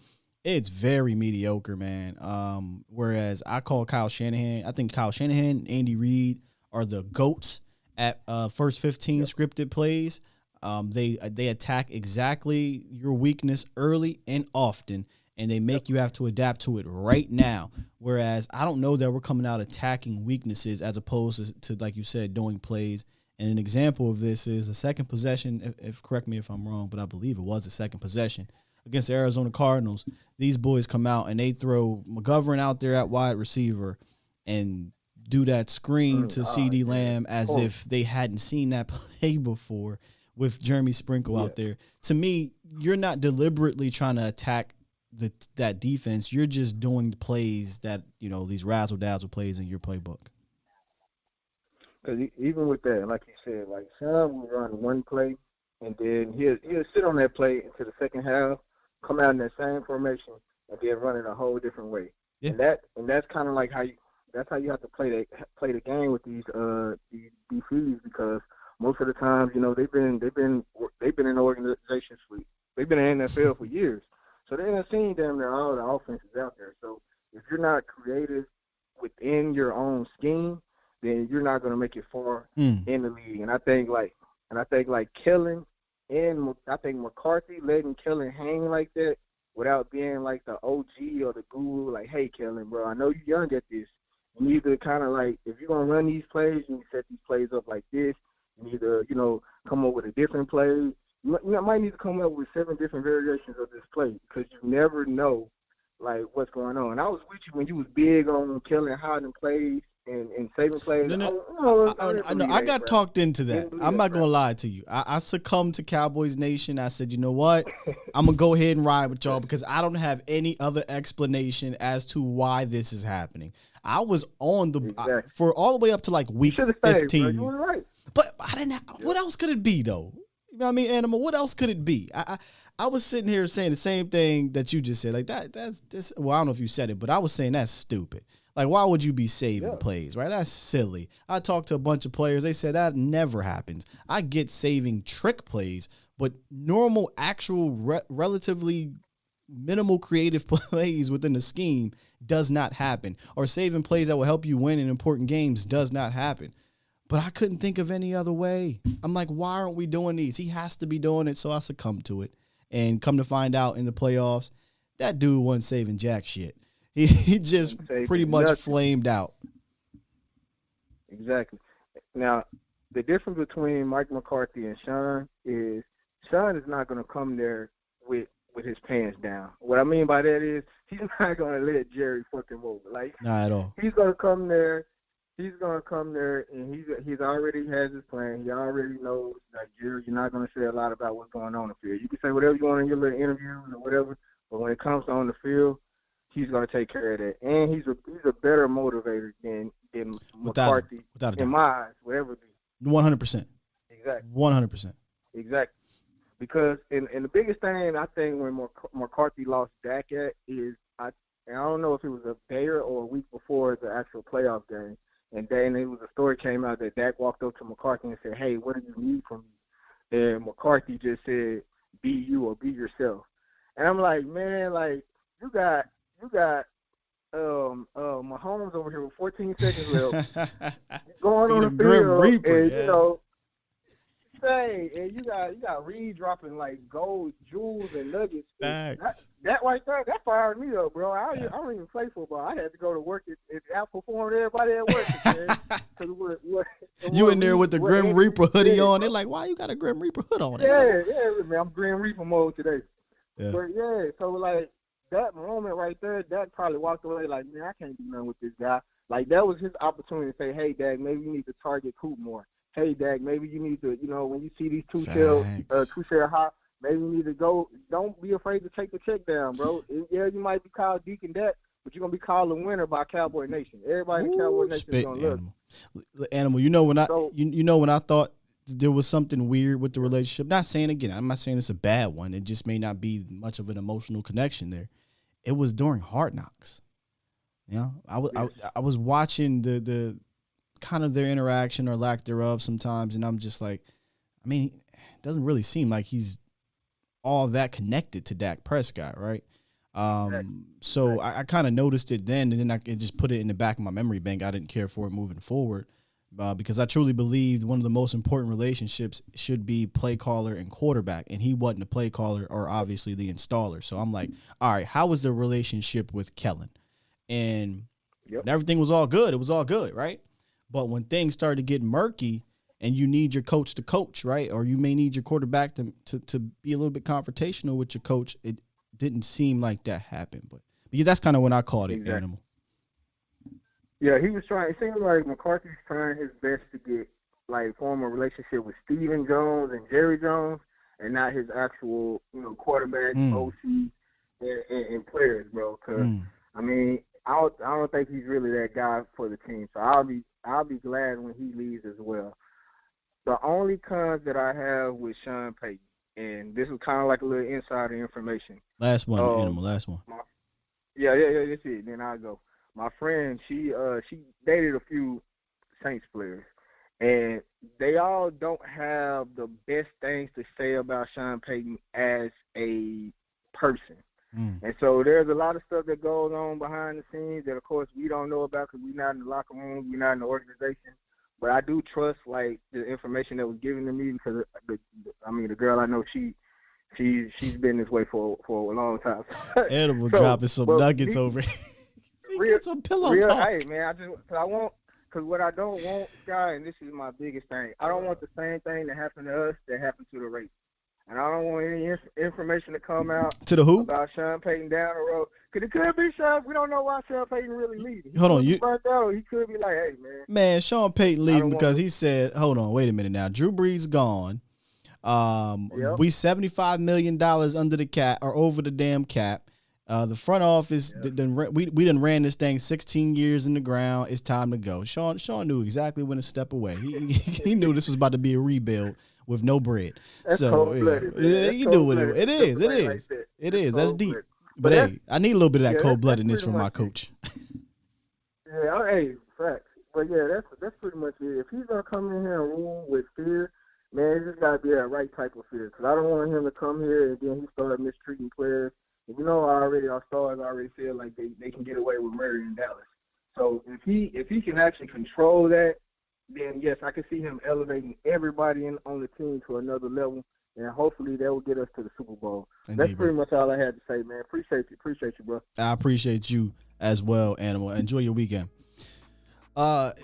it's very mediocre, man. Whereas I call Kyle Shanahan. I think Kyle Shanahan and Andy Reid are the GOATs at first 15 scripted plays. They attack exactly your weakness early and often. And they make you have to adapt to it right now. Whereas I don't know that we're coming out attacking weaknesses as opposed to like you said, doing plays. And an example of this is a second possession, if correct me if I'm wrong, but I believe it was a second possession against the Arizona Cardinals. These boys come out and they throw McGovern out there at wide receiver, and do that screen to Oh, CD yeah. Lamb as Horrible. if they hadn't seen that play before with Jeremy Sprinkle Yeah. out there. To me, you're not deliberately trying to attack that defense. You're just doing plays that, these razzle-dazzle plays in your playbook. Because even with that, like you said, like Sean will run one play, and then he'll sit on that play into the second half, come out in that same formation, and then run it a whole different way. Yeah. And that's kind of like how you have to play the game with these DCs, because most of the times, they've been in organizations they've been in the NFL for years, so they done seen damn near all the offenses out there. So if you're not creative within your own scheme, then you're not going to make it far in the league. And I think like Kellen, and I think McCarthy letting Kellen hang like that without being like the OG or the guru, like, hey, Kellen, bro, I know you're young at this. You need to kind of like, if you're going to run these plays, you need to set these plays up like this. You need to, come up with a different play. You might need to come up with 7 different variations of this play, because you never know, like, what's going on. And I was with you when you was big on Kellen hiding plays and saving plays. I know. I got talked into that. I'm not going to lie to you. I succumbed to Cowboys Nation. I said, you know what? I'm going to go ahead and ride with y'all because I don't have any other explanation as to why this is happening. I was on for all the way up to like week 15. You were right. But I didn't have, what else could it be, though? You know what I mean, Animal? What else could it be? I was sitting here saying the same thing that you just said. Like, that's well, I don't know if you said it, but I was saying that's stupid. Like, why would you be saving plays, right? That's silly. I talked to a bunch of players. They said that never happens. I get saving trick plays, but normal, actual, relatively minimal creative plays within the scheme does not happen. Or saving plays that will help you win in important games does not happen. But I couldn't think of any other way. I'm like, why aren't we doing these? He has to be doing it, so I succumbed to it. And come to find out in the playoffs, that dude wasn't saving jack shit. He just pretty much flamed out. Exactly. Now, the difference between Mike McCarthy and Sean is Sean is not going to come there with his pants down. What I mean by that is he's not going to let Jerry fucking over. Like, not at all. He's going to come there. He's going to come there, and he's already has his plan. He already knows that you're not going to say a lot about what's going on the field. You can say whatever you want in your little interviews or whatever, but when it comes on the field, he's going to take care of that. And he's a better motivator than McCarthy, in my eyes, whatever it be. 100%. Exactly. 100%. Exactly. Because and the biggest thing I think when McCarthy lost Dak at is, I don't know if it was a day or a week before the actual playoff game, and then it was a story came out that Dak walked up to McCarthy and said, hey, what do you need from me? And McCarthy just said, be you or be yourself. And I'm like, man, like, you got Mahomes over here with 14 seconds left, going on the field, Reaper, and and you got Reed dropping like gold, jewels, and nuggets. That right there, that fired me up, bro. I don't even play football. I had to go to work and outperform everybody at work. You in there with the Grim Reaper hoodie on? They're like, why you got a Grim Reaper hood on? Yeah, man, I'm Grim Reaper mode today. Yeah. But so like that moment right there, Dak probably walked away like, man, I can't do nothing with this guy. Like, that was his opportunity to say, hey, Dak, maybe you need to target Coop more. Hey, Dak, maybe you need to, when you see these two-share high, maybe you need to go. Don't be afraid to take the check down, bro. You might be called Deacon Dak, but you're going to be called a winner by Cowboy Nation. Everybody in Cowboy Nation is going to look. Animal, when I thought there was something weird with the relationship, not saying again, I'm not saying it's a bad one. It just may not be much of an emotional connection there. It was during Hard Knocks. I was watching the kind of their interaction or lack thereof sometimes, and I'm just like, I mean, it doesn't really seem like he's all that connected to Dak Prescott, right? So I kind of noticed it then, and then I just put it in the back of my memory bank. I didn't care for it moving forward because I truly believed one of the most important relationships should be play caller and quarterback, and he wasn't a play caller or obviously the installer. So I'm like, all right, how was the relationship with Kellen? And everything was all good. It was all good, right? But when things started to get murky and you need your coach to coach, right? Or you may need your quarterback to be a little bit confrontational with your coach, it didn't seem like that happened. But yeah, that's kind of when I called it, Animal. Yeah, he was trying. It seemed like McCarthy's trying his best to get form a relationship with Stephen Jones and Jerry Jones, and not his actual quarterback, OC, and players, bro. Because I mean, I don't think he's really that guy for the team. So I'll be glad when he leaves as well. The only cons that I have with Sean Payton, and this is kind of like a little insider information. Last one, Animal. Last one. Yeah. That's it. Then I'll go. My friend, she dated a few Saints players, and they all don't have the best things to say about Sean Payton as a person. And so there's a lot of stuff that goes on behind the scenes that, of course, we don't know about because we're not in the locker room, we're not in the organization. But I do trust the information that was given to me because the girl I know, she's been this way for a long time. Animal dropping some nuggets over. Get some pillow talk. Hey man, because what I don't want, Sky, and this is my biggest thing, I don't want the same thing that happened to us that happened to the Raiders. And I don't want any information to come out to the who about Sean Payton down the road. Because it could be Sean. We don't know why Sean Payton really leaving. Hold on, he burnt out, or he could be like, "Hey, man." Man, Sean Payton leaving because he said, "Hold on, wait a minute now. Drew Brees gone. We $75 million under the cap or over the damn cap. The front office we done ran this thing 16 years in the ground. It's time to go." Sean knew exactly when to step away. He knew this was about to be a rebuild with no bread. That's so cold-blooded, yeah, you knew what it is. It is. That's deep. But hey, I need a little bit of that cold-bloodedness from my coach. Yeah, hey, facts. But yeah, that's pretty much it. If he's gonna come in here and rule with fear, man, it just gotta be that right type of fear. Because I don't want him to come here and then he start mistreating players. And our stars already feel like they can get away with murder in Dallas. So if he can actually control that, then yes, I can see him elevating everybody on the team to another level, and hopefully that will get us to the Super Bowl. Indeed, that's pretty much all I had to say, man. Appreciate you, bro. I appreciate you as well, Animal. Enjoy your weekend. I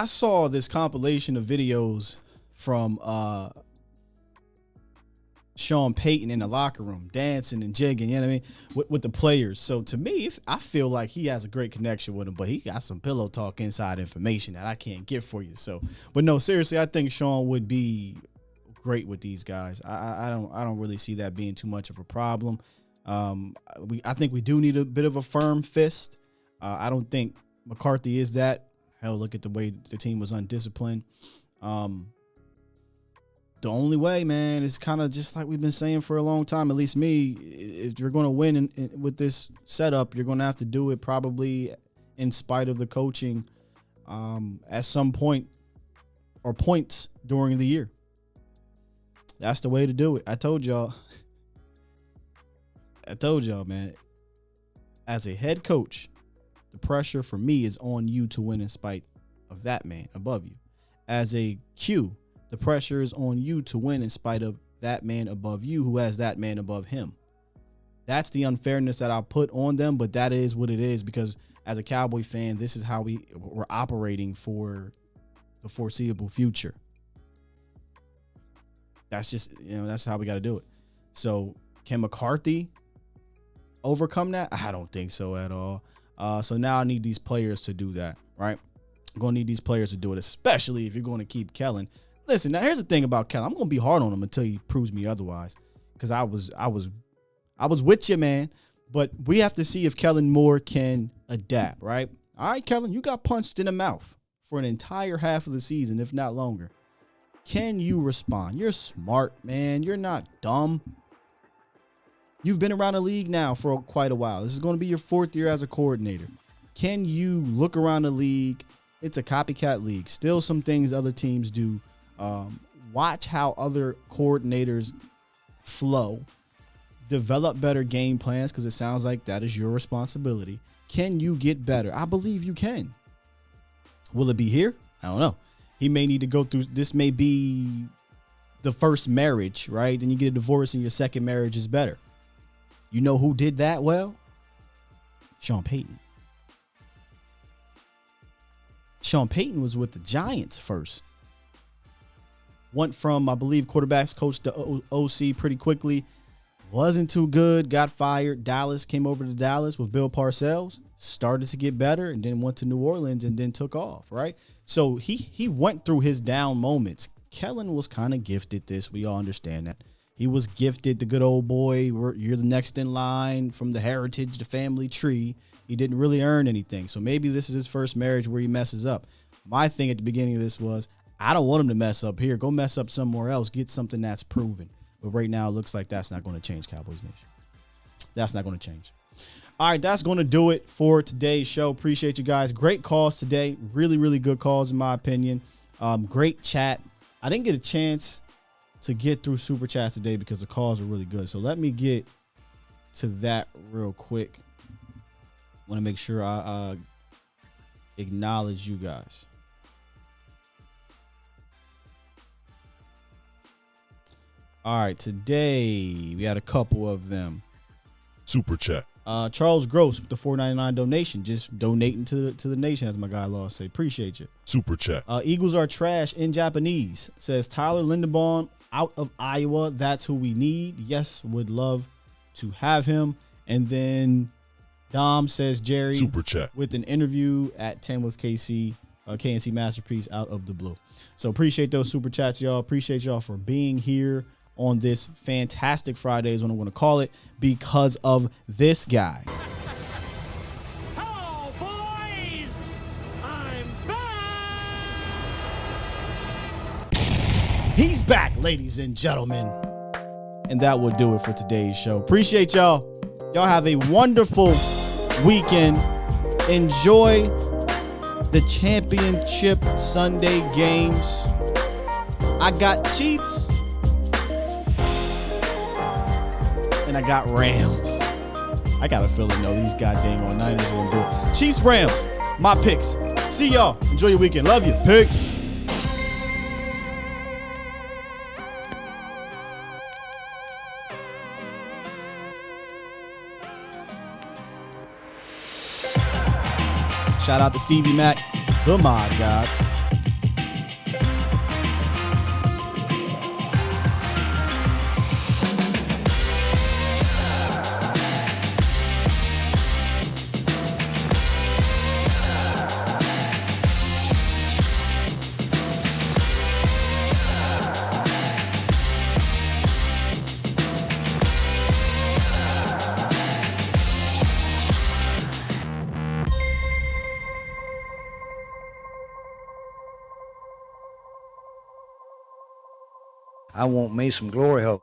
saw this compilation of videos from Sean Payton in the locker room, dancing and jigging, you know what I mean, with the players. So to me, I feel like he has a great connection with them, but he got some pillow talk inside information that I can't get for you. So, but no, seriously, I think Sean would be great with these guys. I don't really see that being too much of a problem. I think we do need a bit of a firm fist. I don't think McCarthy is that. Hell, look at the way the team was undisciplined. The only way, man, is kind of just like we've been saying for a long time, at least me, if you're going to win with this setup, you're going to have to do it probably in spite of the coaching at some point or points during the year. That's the way to do it. I told y'all, man, as a head coach, the pressure for me is on you to win in spite of that man above you. As a Q, the pressure is on you to win in spite of that man above you who has that man above him. That's the unfairness that I put on them, but that is what it is because as a Cowboy fan, this is how we're operating for the foreseeable future. That's just, that's how we got to do it. So can McCarthy overcome that? I don't think so at all. So now I need these players to do that, right? I'm going to need these players to do it, especially if you're going to keep Kellen. Listen, now here's the thing about Kellen. I'm going to be hard on him until he proves me otherwise because I was with you, man. But we have to see if Kellen Moore can adapt, right? All right, Kellen, you got punched in the mouth for an entire half of the season, if not longer. Can you respond? You're smart, man. You're not dumb. You've been around the league now for quite a while. This is going to be your 4th year as a coordinator. Can you look around the league? It's a copycat league. Still some things other teams do. Watch how other coordinators flow. Develop better game plans because it sounds like that is your responsibility. Can you get better? I believe you can. Will it be here? I don't know. He may need to go through. This may be the first marriage, right? Then you get a divorce and your second marriage is better. You know who did that well? Sean Payton. Sean Payton was with the Giants first. Went from, I believe, quarterbacks coach to OC pretty quickly. wasn't too good, got fired. Dallas came over to Dallas with Bill Parcells, started to get better, and then went to New Orleans and then took off, right? So he went through his down moments. Kellen was kind of gifted this. We all understand that. He was gifted the good old boy. You're the next in line from the heritage, the family tree. He didn't really earn anything. So maybe this is his first marriage where he messes up. My thing at the beginning of this was, I don't want him to mess up here. Go mess up somewhere else. Get something that's proven. But right now, it looks like that's not going to change, Cowboys Nation. That's not going to change. All right, that's going to do it for today's show. Appreciate you guys. Great calls today. Really, really good calls, in my opinion. Great chat. I didn't get a chance to get through Super Chats today because the calls are really good. So let me get to that real quick. Want to make sure I acknowledge you guys. All right, today we had a couple of them. Super chat. Charles Gross with the $4.99 donation, just donating to the nation, as my guy Law say. Appreciate you. Super chat. Eagles are trash in Japanese. Says Tyler Linderbaum out of Iowa. That's who we need. Yes, would love to have him. And then Dom says Jerry. Super chat. With an interview at 10 with KC, KNC Masterpiece out of the blue. So appreciate those super chats, y'all. Appreciate y'all for being here on this fantastic Friday is what I'm going to call it, because of this guy. Cowboys! I'm back! He's back, ladies and gentlemen. And that will do it for today's show. Appreciate y'all. Y'all have a wonderful weekend. Enjoy the championship Sunday games. I got Chiefs. And I got Rams. I got a feeling, though, these goddamn on Niners are going to do it. Chiefs, Rams, my picks. See y'all. Enjoy your weekend. Love you. Peace. Shout out to Stevie Mac, the mod god. I want me some glory hole.